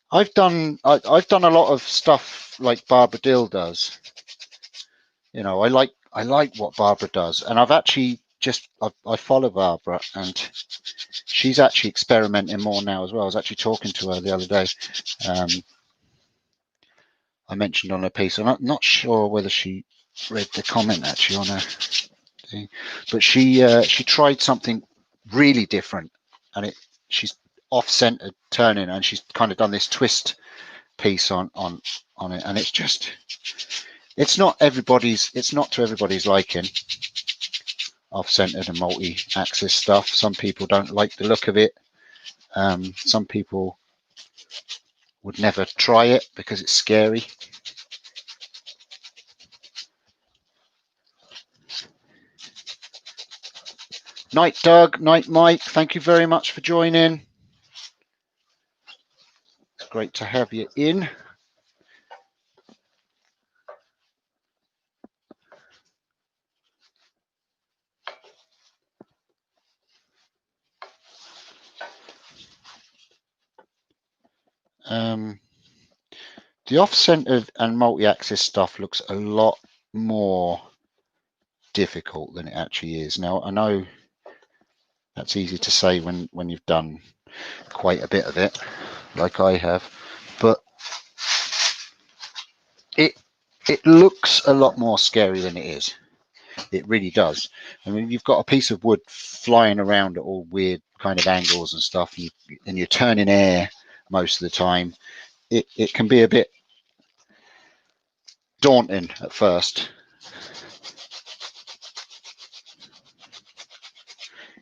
I've done a lot of stuff like Barbara Dill does. You know, I like what Barbara does, and I've actually I follow Barbara, and she's actually experimenting more now as well. I was actually talking to her the other day. I mentioned on her piece. I'm not sure whether she read the comment actually on her thing, but she tried something really different, and she's off-centered turning, and she's kind of done this twist piece on it, and it's not to everybody's liking, off-centered and multi-axis stuff. Some people don't like the look of it. Some people would never try it because it's scary. Night Doug, night Mike, thank you very much for joining. It's great to have you in. The off-centered and multi-axis stuff looks a lot more difficult than it actually is. Now, I know that's easy to say when you've done quite a bit of it, like I have, but it looks a lot more scary than it is. It really does. I mean, you've got a piece of wood flying around at all weird kind of angles and stuff, and you're turning air most of the time. It can be a bit daunting at first.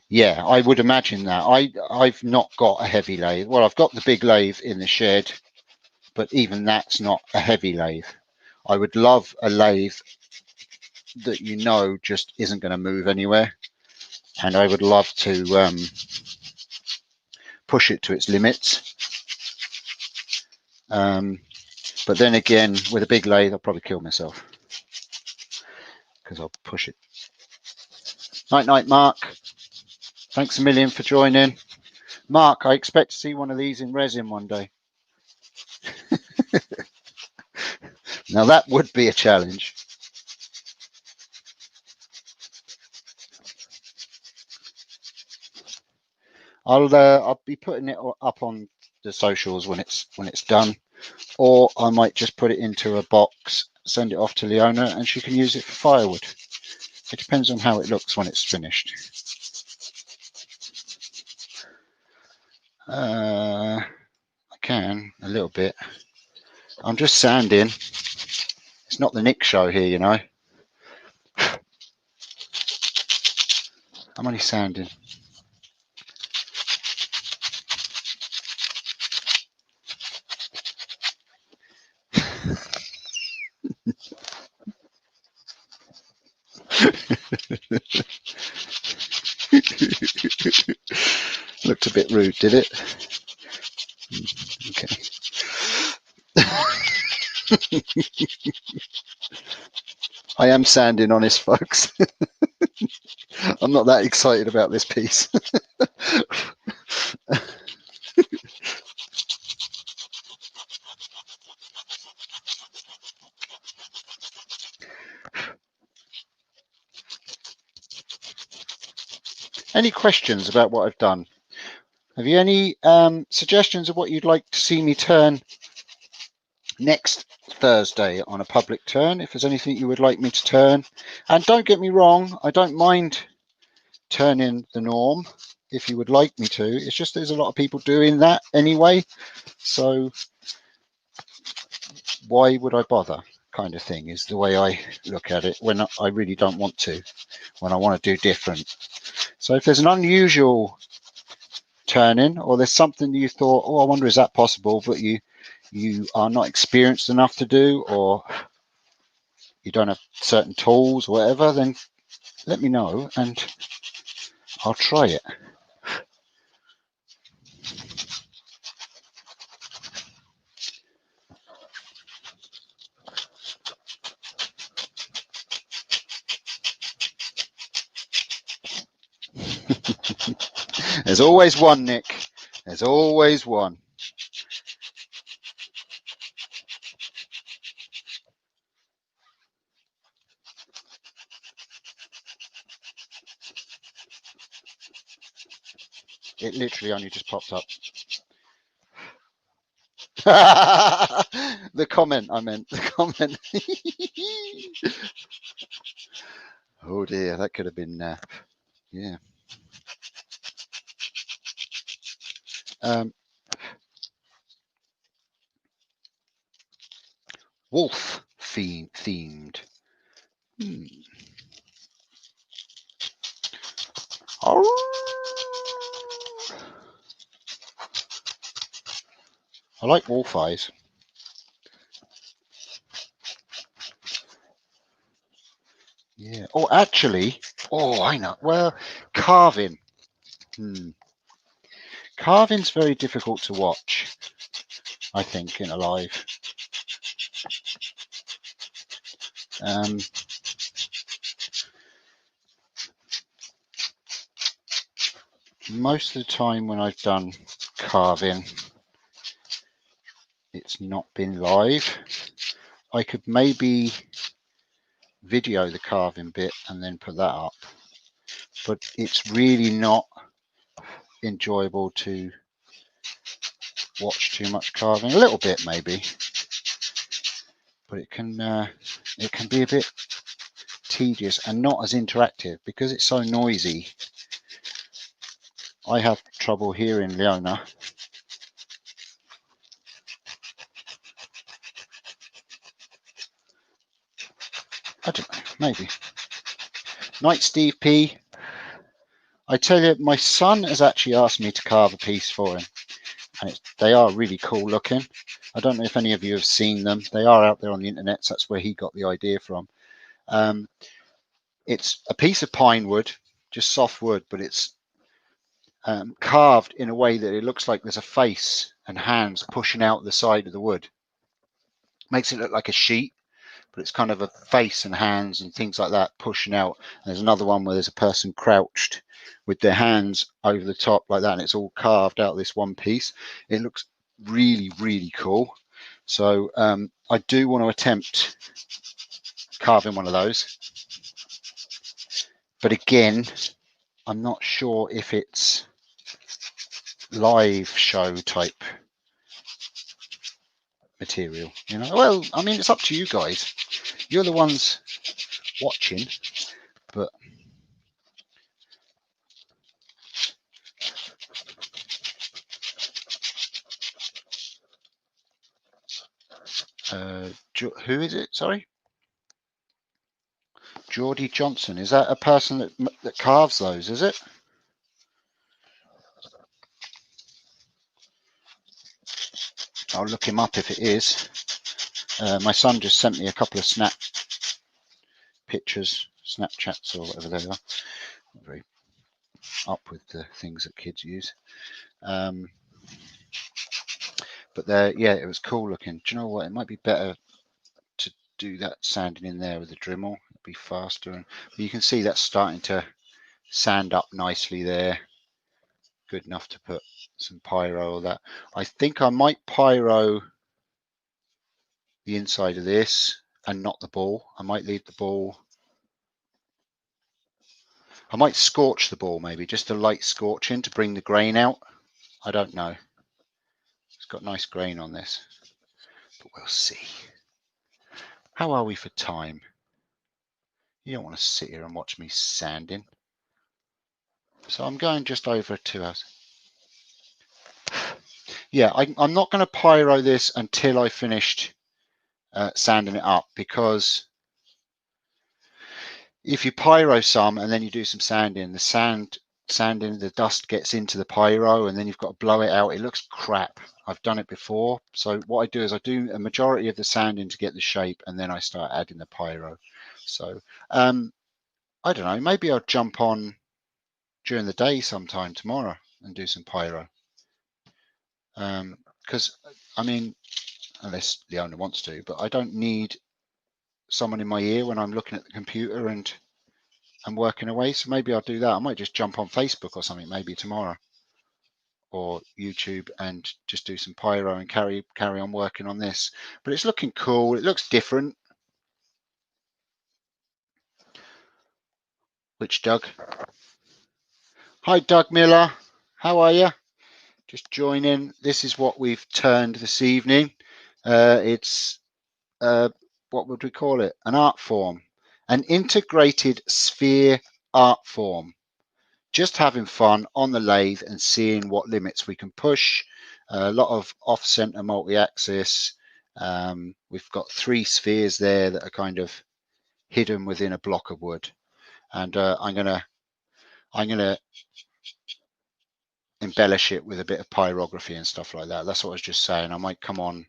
Yeah, I would imagine that. I've not got a heavy lathe. Well, I've got the big lathe in the shed, but even that's not a heavy lathe. I would love a lathe that just isn't going to move anywhere, and I would love to push it to its limits. But then again, with a big lathe, I'll probably kill myself because I'll push it. Night, Mark. Thanks a million for joining. Mark, I expect to see one of these in resin one day. Now that would be a challenge. I'll be putting it up on the socials when it's done, or I might just put it into a box, send it off to Leona, and she can use it for firewood. It depends on how it looks when it's finished. I can a little bit. I'm just sanding. It's not the Nick show here, you know. I'm only sanding. Looked a bit rude, did it? Okay. I am sanding, honest folks. I'm not that excited about this piece. Any questions about what I've done? Have you any suggestions of what you'd like to see me turn next Thursday on a public turn if there's anything you would like me to turn. And don't get me wrong, I don't mind turning the norm if you would like me to. It's just there's a lot of people doing that anyway, so why would I bother, kind of thing is the way I look at it, when I really don't want to, when I want to do different. So if there's an unusual turning, or there's something you thought, oh, I wonder is that possible, but you are not experienced enough to do, or you don't have certain tools or whatever, then let me know and I'll try it. There's always one, Nick. There's always one. It literally only just popped up. The comment, I meant. The comment. Oh dear, that could have been, yeah. Wolf themed. I like wolf eyes. Yeah. Oh, actually, oh, I know. Well, carving. Carving's very difficult to watch, I think, in a live. Most of the time when I've done carving, it's not been live. I could maybe video the carving bit and then put that up, but it's really not enjoyable to watch too much carving. A little bit maybe, but it can be a bit tedious and not as interactive because it's so noisy. I have trouble hearing Leona. I don't know, maybe. Night Steve P. I tell you, my son has actually asked me to carve a piece for him, and they are really cool looking. I don't know if any of you have seen them. They are out there on the internet, so that's where he got the idea from. It's a piece of pine wood, just soft wood, but it's carved in a way that it looks like there's a face and hands pushing out the side of the wood. Makes it look like a sheet, but it's kind of a face and hands and things like that pushing out. And there's another one where there's a person crouched with their hands over the top like that, and it's all carved out this one piece. It looks really, really cool. So I do want to attempt carving one of those. But again, I'm not sure if it's live show type material, you know. Well, I mean, it's up to you guys. You're the ones watching, but who is it? Sorry, Geordie Johnson. Is that a person that carves those? Is it? I'll look him up if it is. My son just sent me a couple of snap pictures, Snapchats or whatever they are. Not very up with the things that kids use. But yeah, it was cool looking. Do you know what? It might be better to do that sanding in there with the Dremel. It'd be faster. And you can see that's starting to sand up nicely there. Good enough to put some pyro or that. I think I might pyro the inside of this and not the ball. I might leave the ball. I might scorch the ball, maybe just a light scorching to bring the grain out. I don't know. It's got nice grain on this, but we'll see. How are we for time? You don't want to sit here and watch me sanding. So I'm going just over 2 hours. Yeah, I'm not going to pyro this until I finished sanding it up, because if you pyro some and then you do some sanding, the dust gets into the pyro and then you've got to blow it out. It looks crap. I've done it before. So what I do is I do a majority of the sanding to get the shape, and then I start adding the pyro. So I don't know, maybe I'll jump on during the day sometime tomorrow and do some pyro. Because I mean, unless the owner wants to, but I don't need someone in my ear when I'm looking at the computer and I'm working away. So maybe I'll do that. I might just jump on Facebook or something maybe tomorrow, or YouTube, and just do some pyro and carry on working on this. But it's looking cool. It looks different. Which Doug? Hi, Doug Miller. How are you? Just join in. This is what we've turned this evening. It's what would we call it? An art form, an integrated sphere art form. Just having fun on the lathe and seeing what limits we can push. A lot of off-center multi-axis. We've got 3 spheres there that are kind of hidden within a block of wood, and I'm gonna embellish it with a bit of pyrography and stuff like that. That's what I was just saying. I might come on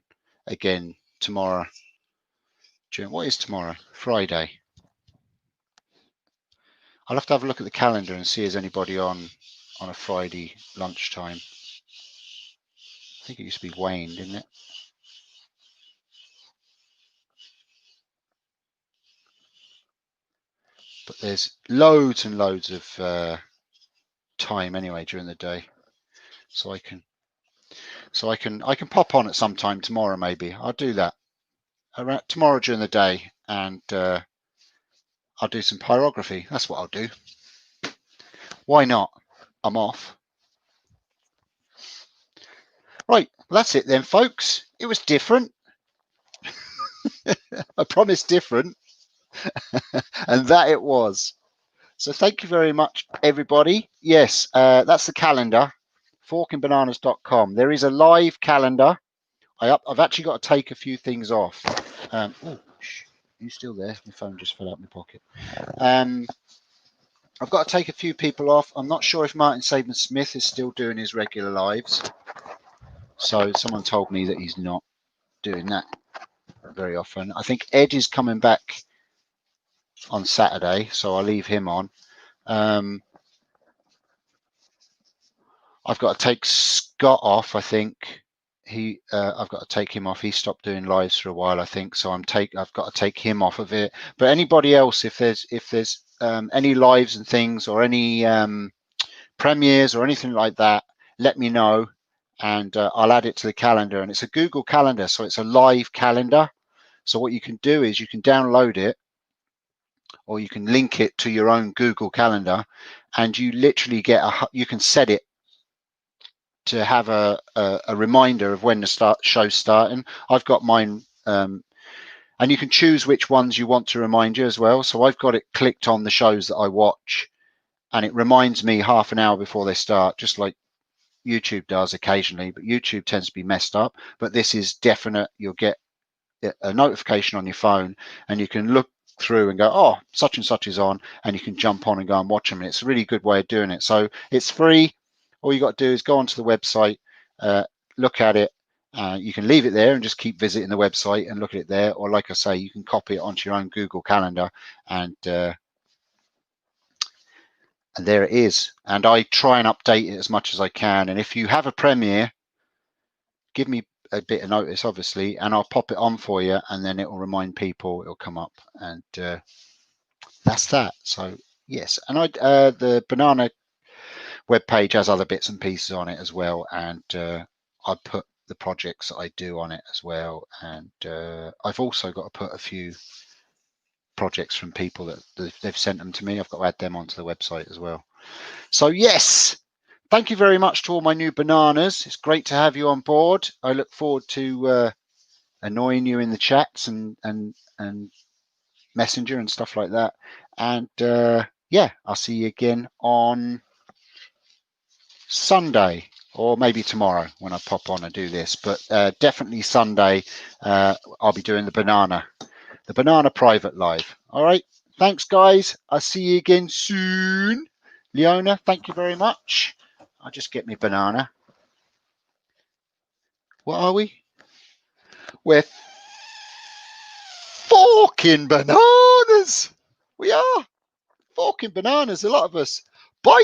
again tomorrow. What is tomorrow? Friday. I'll have to have a look at the calendar and see if there's anybody on a Friday lunchtime. I think it used to be Wayne, didn't it? But there's loads and loads of time anyway during the day, so I can pop on at some time tomorrow. Maybe I'll do that around tomorrow during the day, and I'll do some pyrography. That's what I'll do. Why not? I'm off. Right, well, that's it then, folks. It was different. I promised different, and that it was. So thank you very much, everybody. Yes, that's the calendar, forkandbananas.com. There is a live calendar. I've actually got to take a few things off. Oh, you still there? My phone just fell out of my pocket. I've got to take a few people off. I'm not sure if Martin Saban Smith is still doing his regular lives. So someone told me that he's not doing that very often. I think Ed is coming back on Saturday, so I'll leave him on. I've got to take Scott off. I think I've got to take him off. He stopped doing lives for a while, I think. So I've got to take him off of it. But anybody else, if there's any lives and things, or any premieres or anything like that, let me know, and I'll add it to the calendar. And it's a Google Calendar, so it's a live calendar. So what you can do is you can download it, or you can link it to your own Google Calendar, and you literally you can set it to have a reminder of when the show's starting. I've got mine, and you can choose which ones you want to remind you as well. So I've got it clicked on the shows that I watch, and it reminds me half an hour before they start, just like YouTube does occasionally, but YouTube tends to be messed up. But this is definite. You'll get a notification on your phone, and you can look through and go, oh, such and such is on, and you can jump on and go and watch them. And it's a really good way of doing it. So it's free. All you got to do is go onto the website, look at it. You can leave it there and just keep visiting the website and look at it there. Or like I say, you can copy it onto your own Google Calendar, and there it is. And I try and update it as much as I can. And if you have a premiere, give me a bit of notice, obviously, and I'll pop it on for you, and then it will remind people. It'll come up, and that's that. So yes, and the Banana webpage has other bits and pieces on it as well, and I put the projects that I do on it as well, and I've also got to put a few projects from people that they've sent them to me. I've got to add them onto the website as well. So yes, thank you very much to all my new bananas. It's great to have you on board. I look forward to annoying you in the chats and Messenger and stuff like that. And yeah, I'll see you again on Sunday, or maybe tomorrow when I pop on and do this, but definitely Sunday. I'll be doing the banana private live. All right, thanks guys, I'll see you again soon. Leona, thank you very much. I'll just get me banana. What are we? We're forking bananas. We are forking bananas, a lot of us. Bye.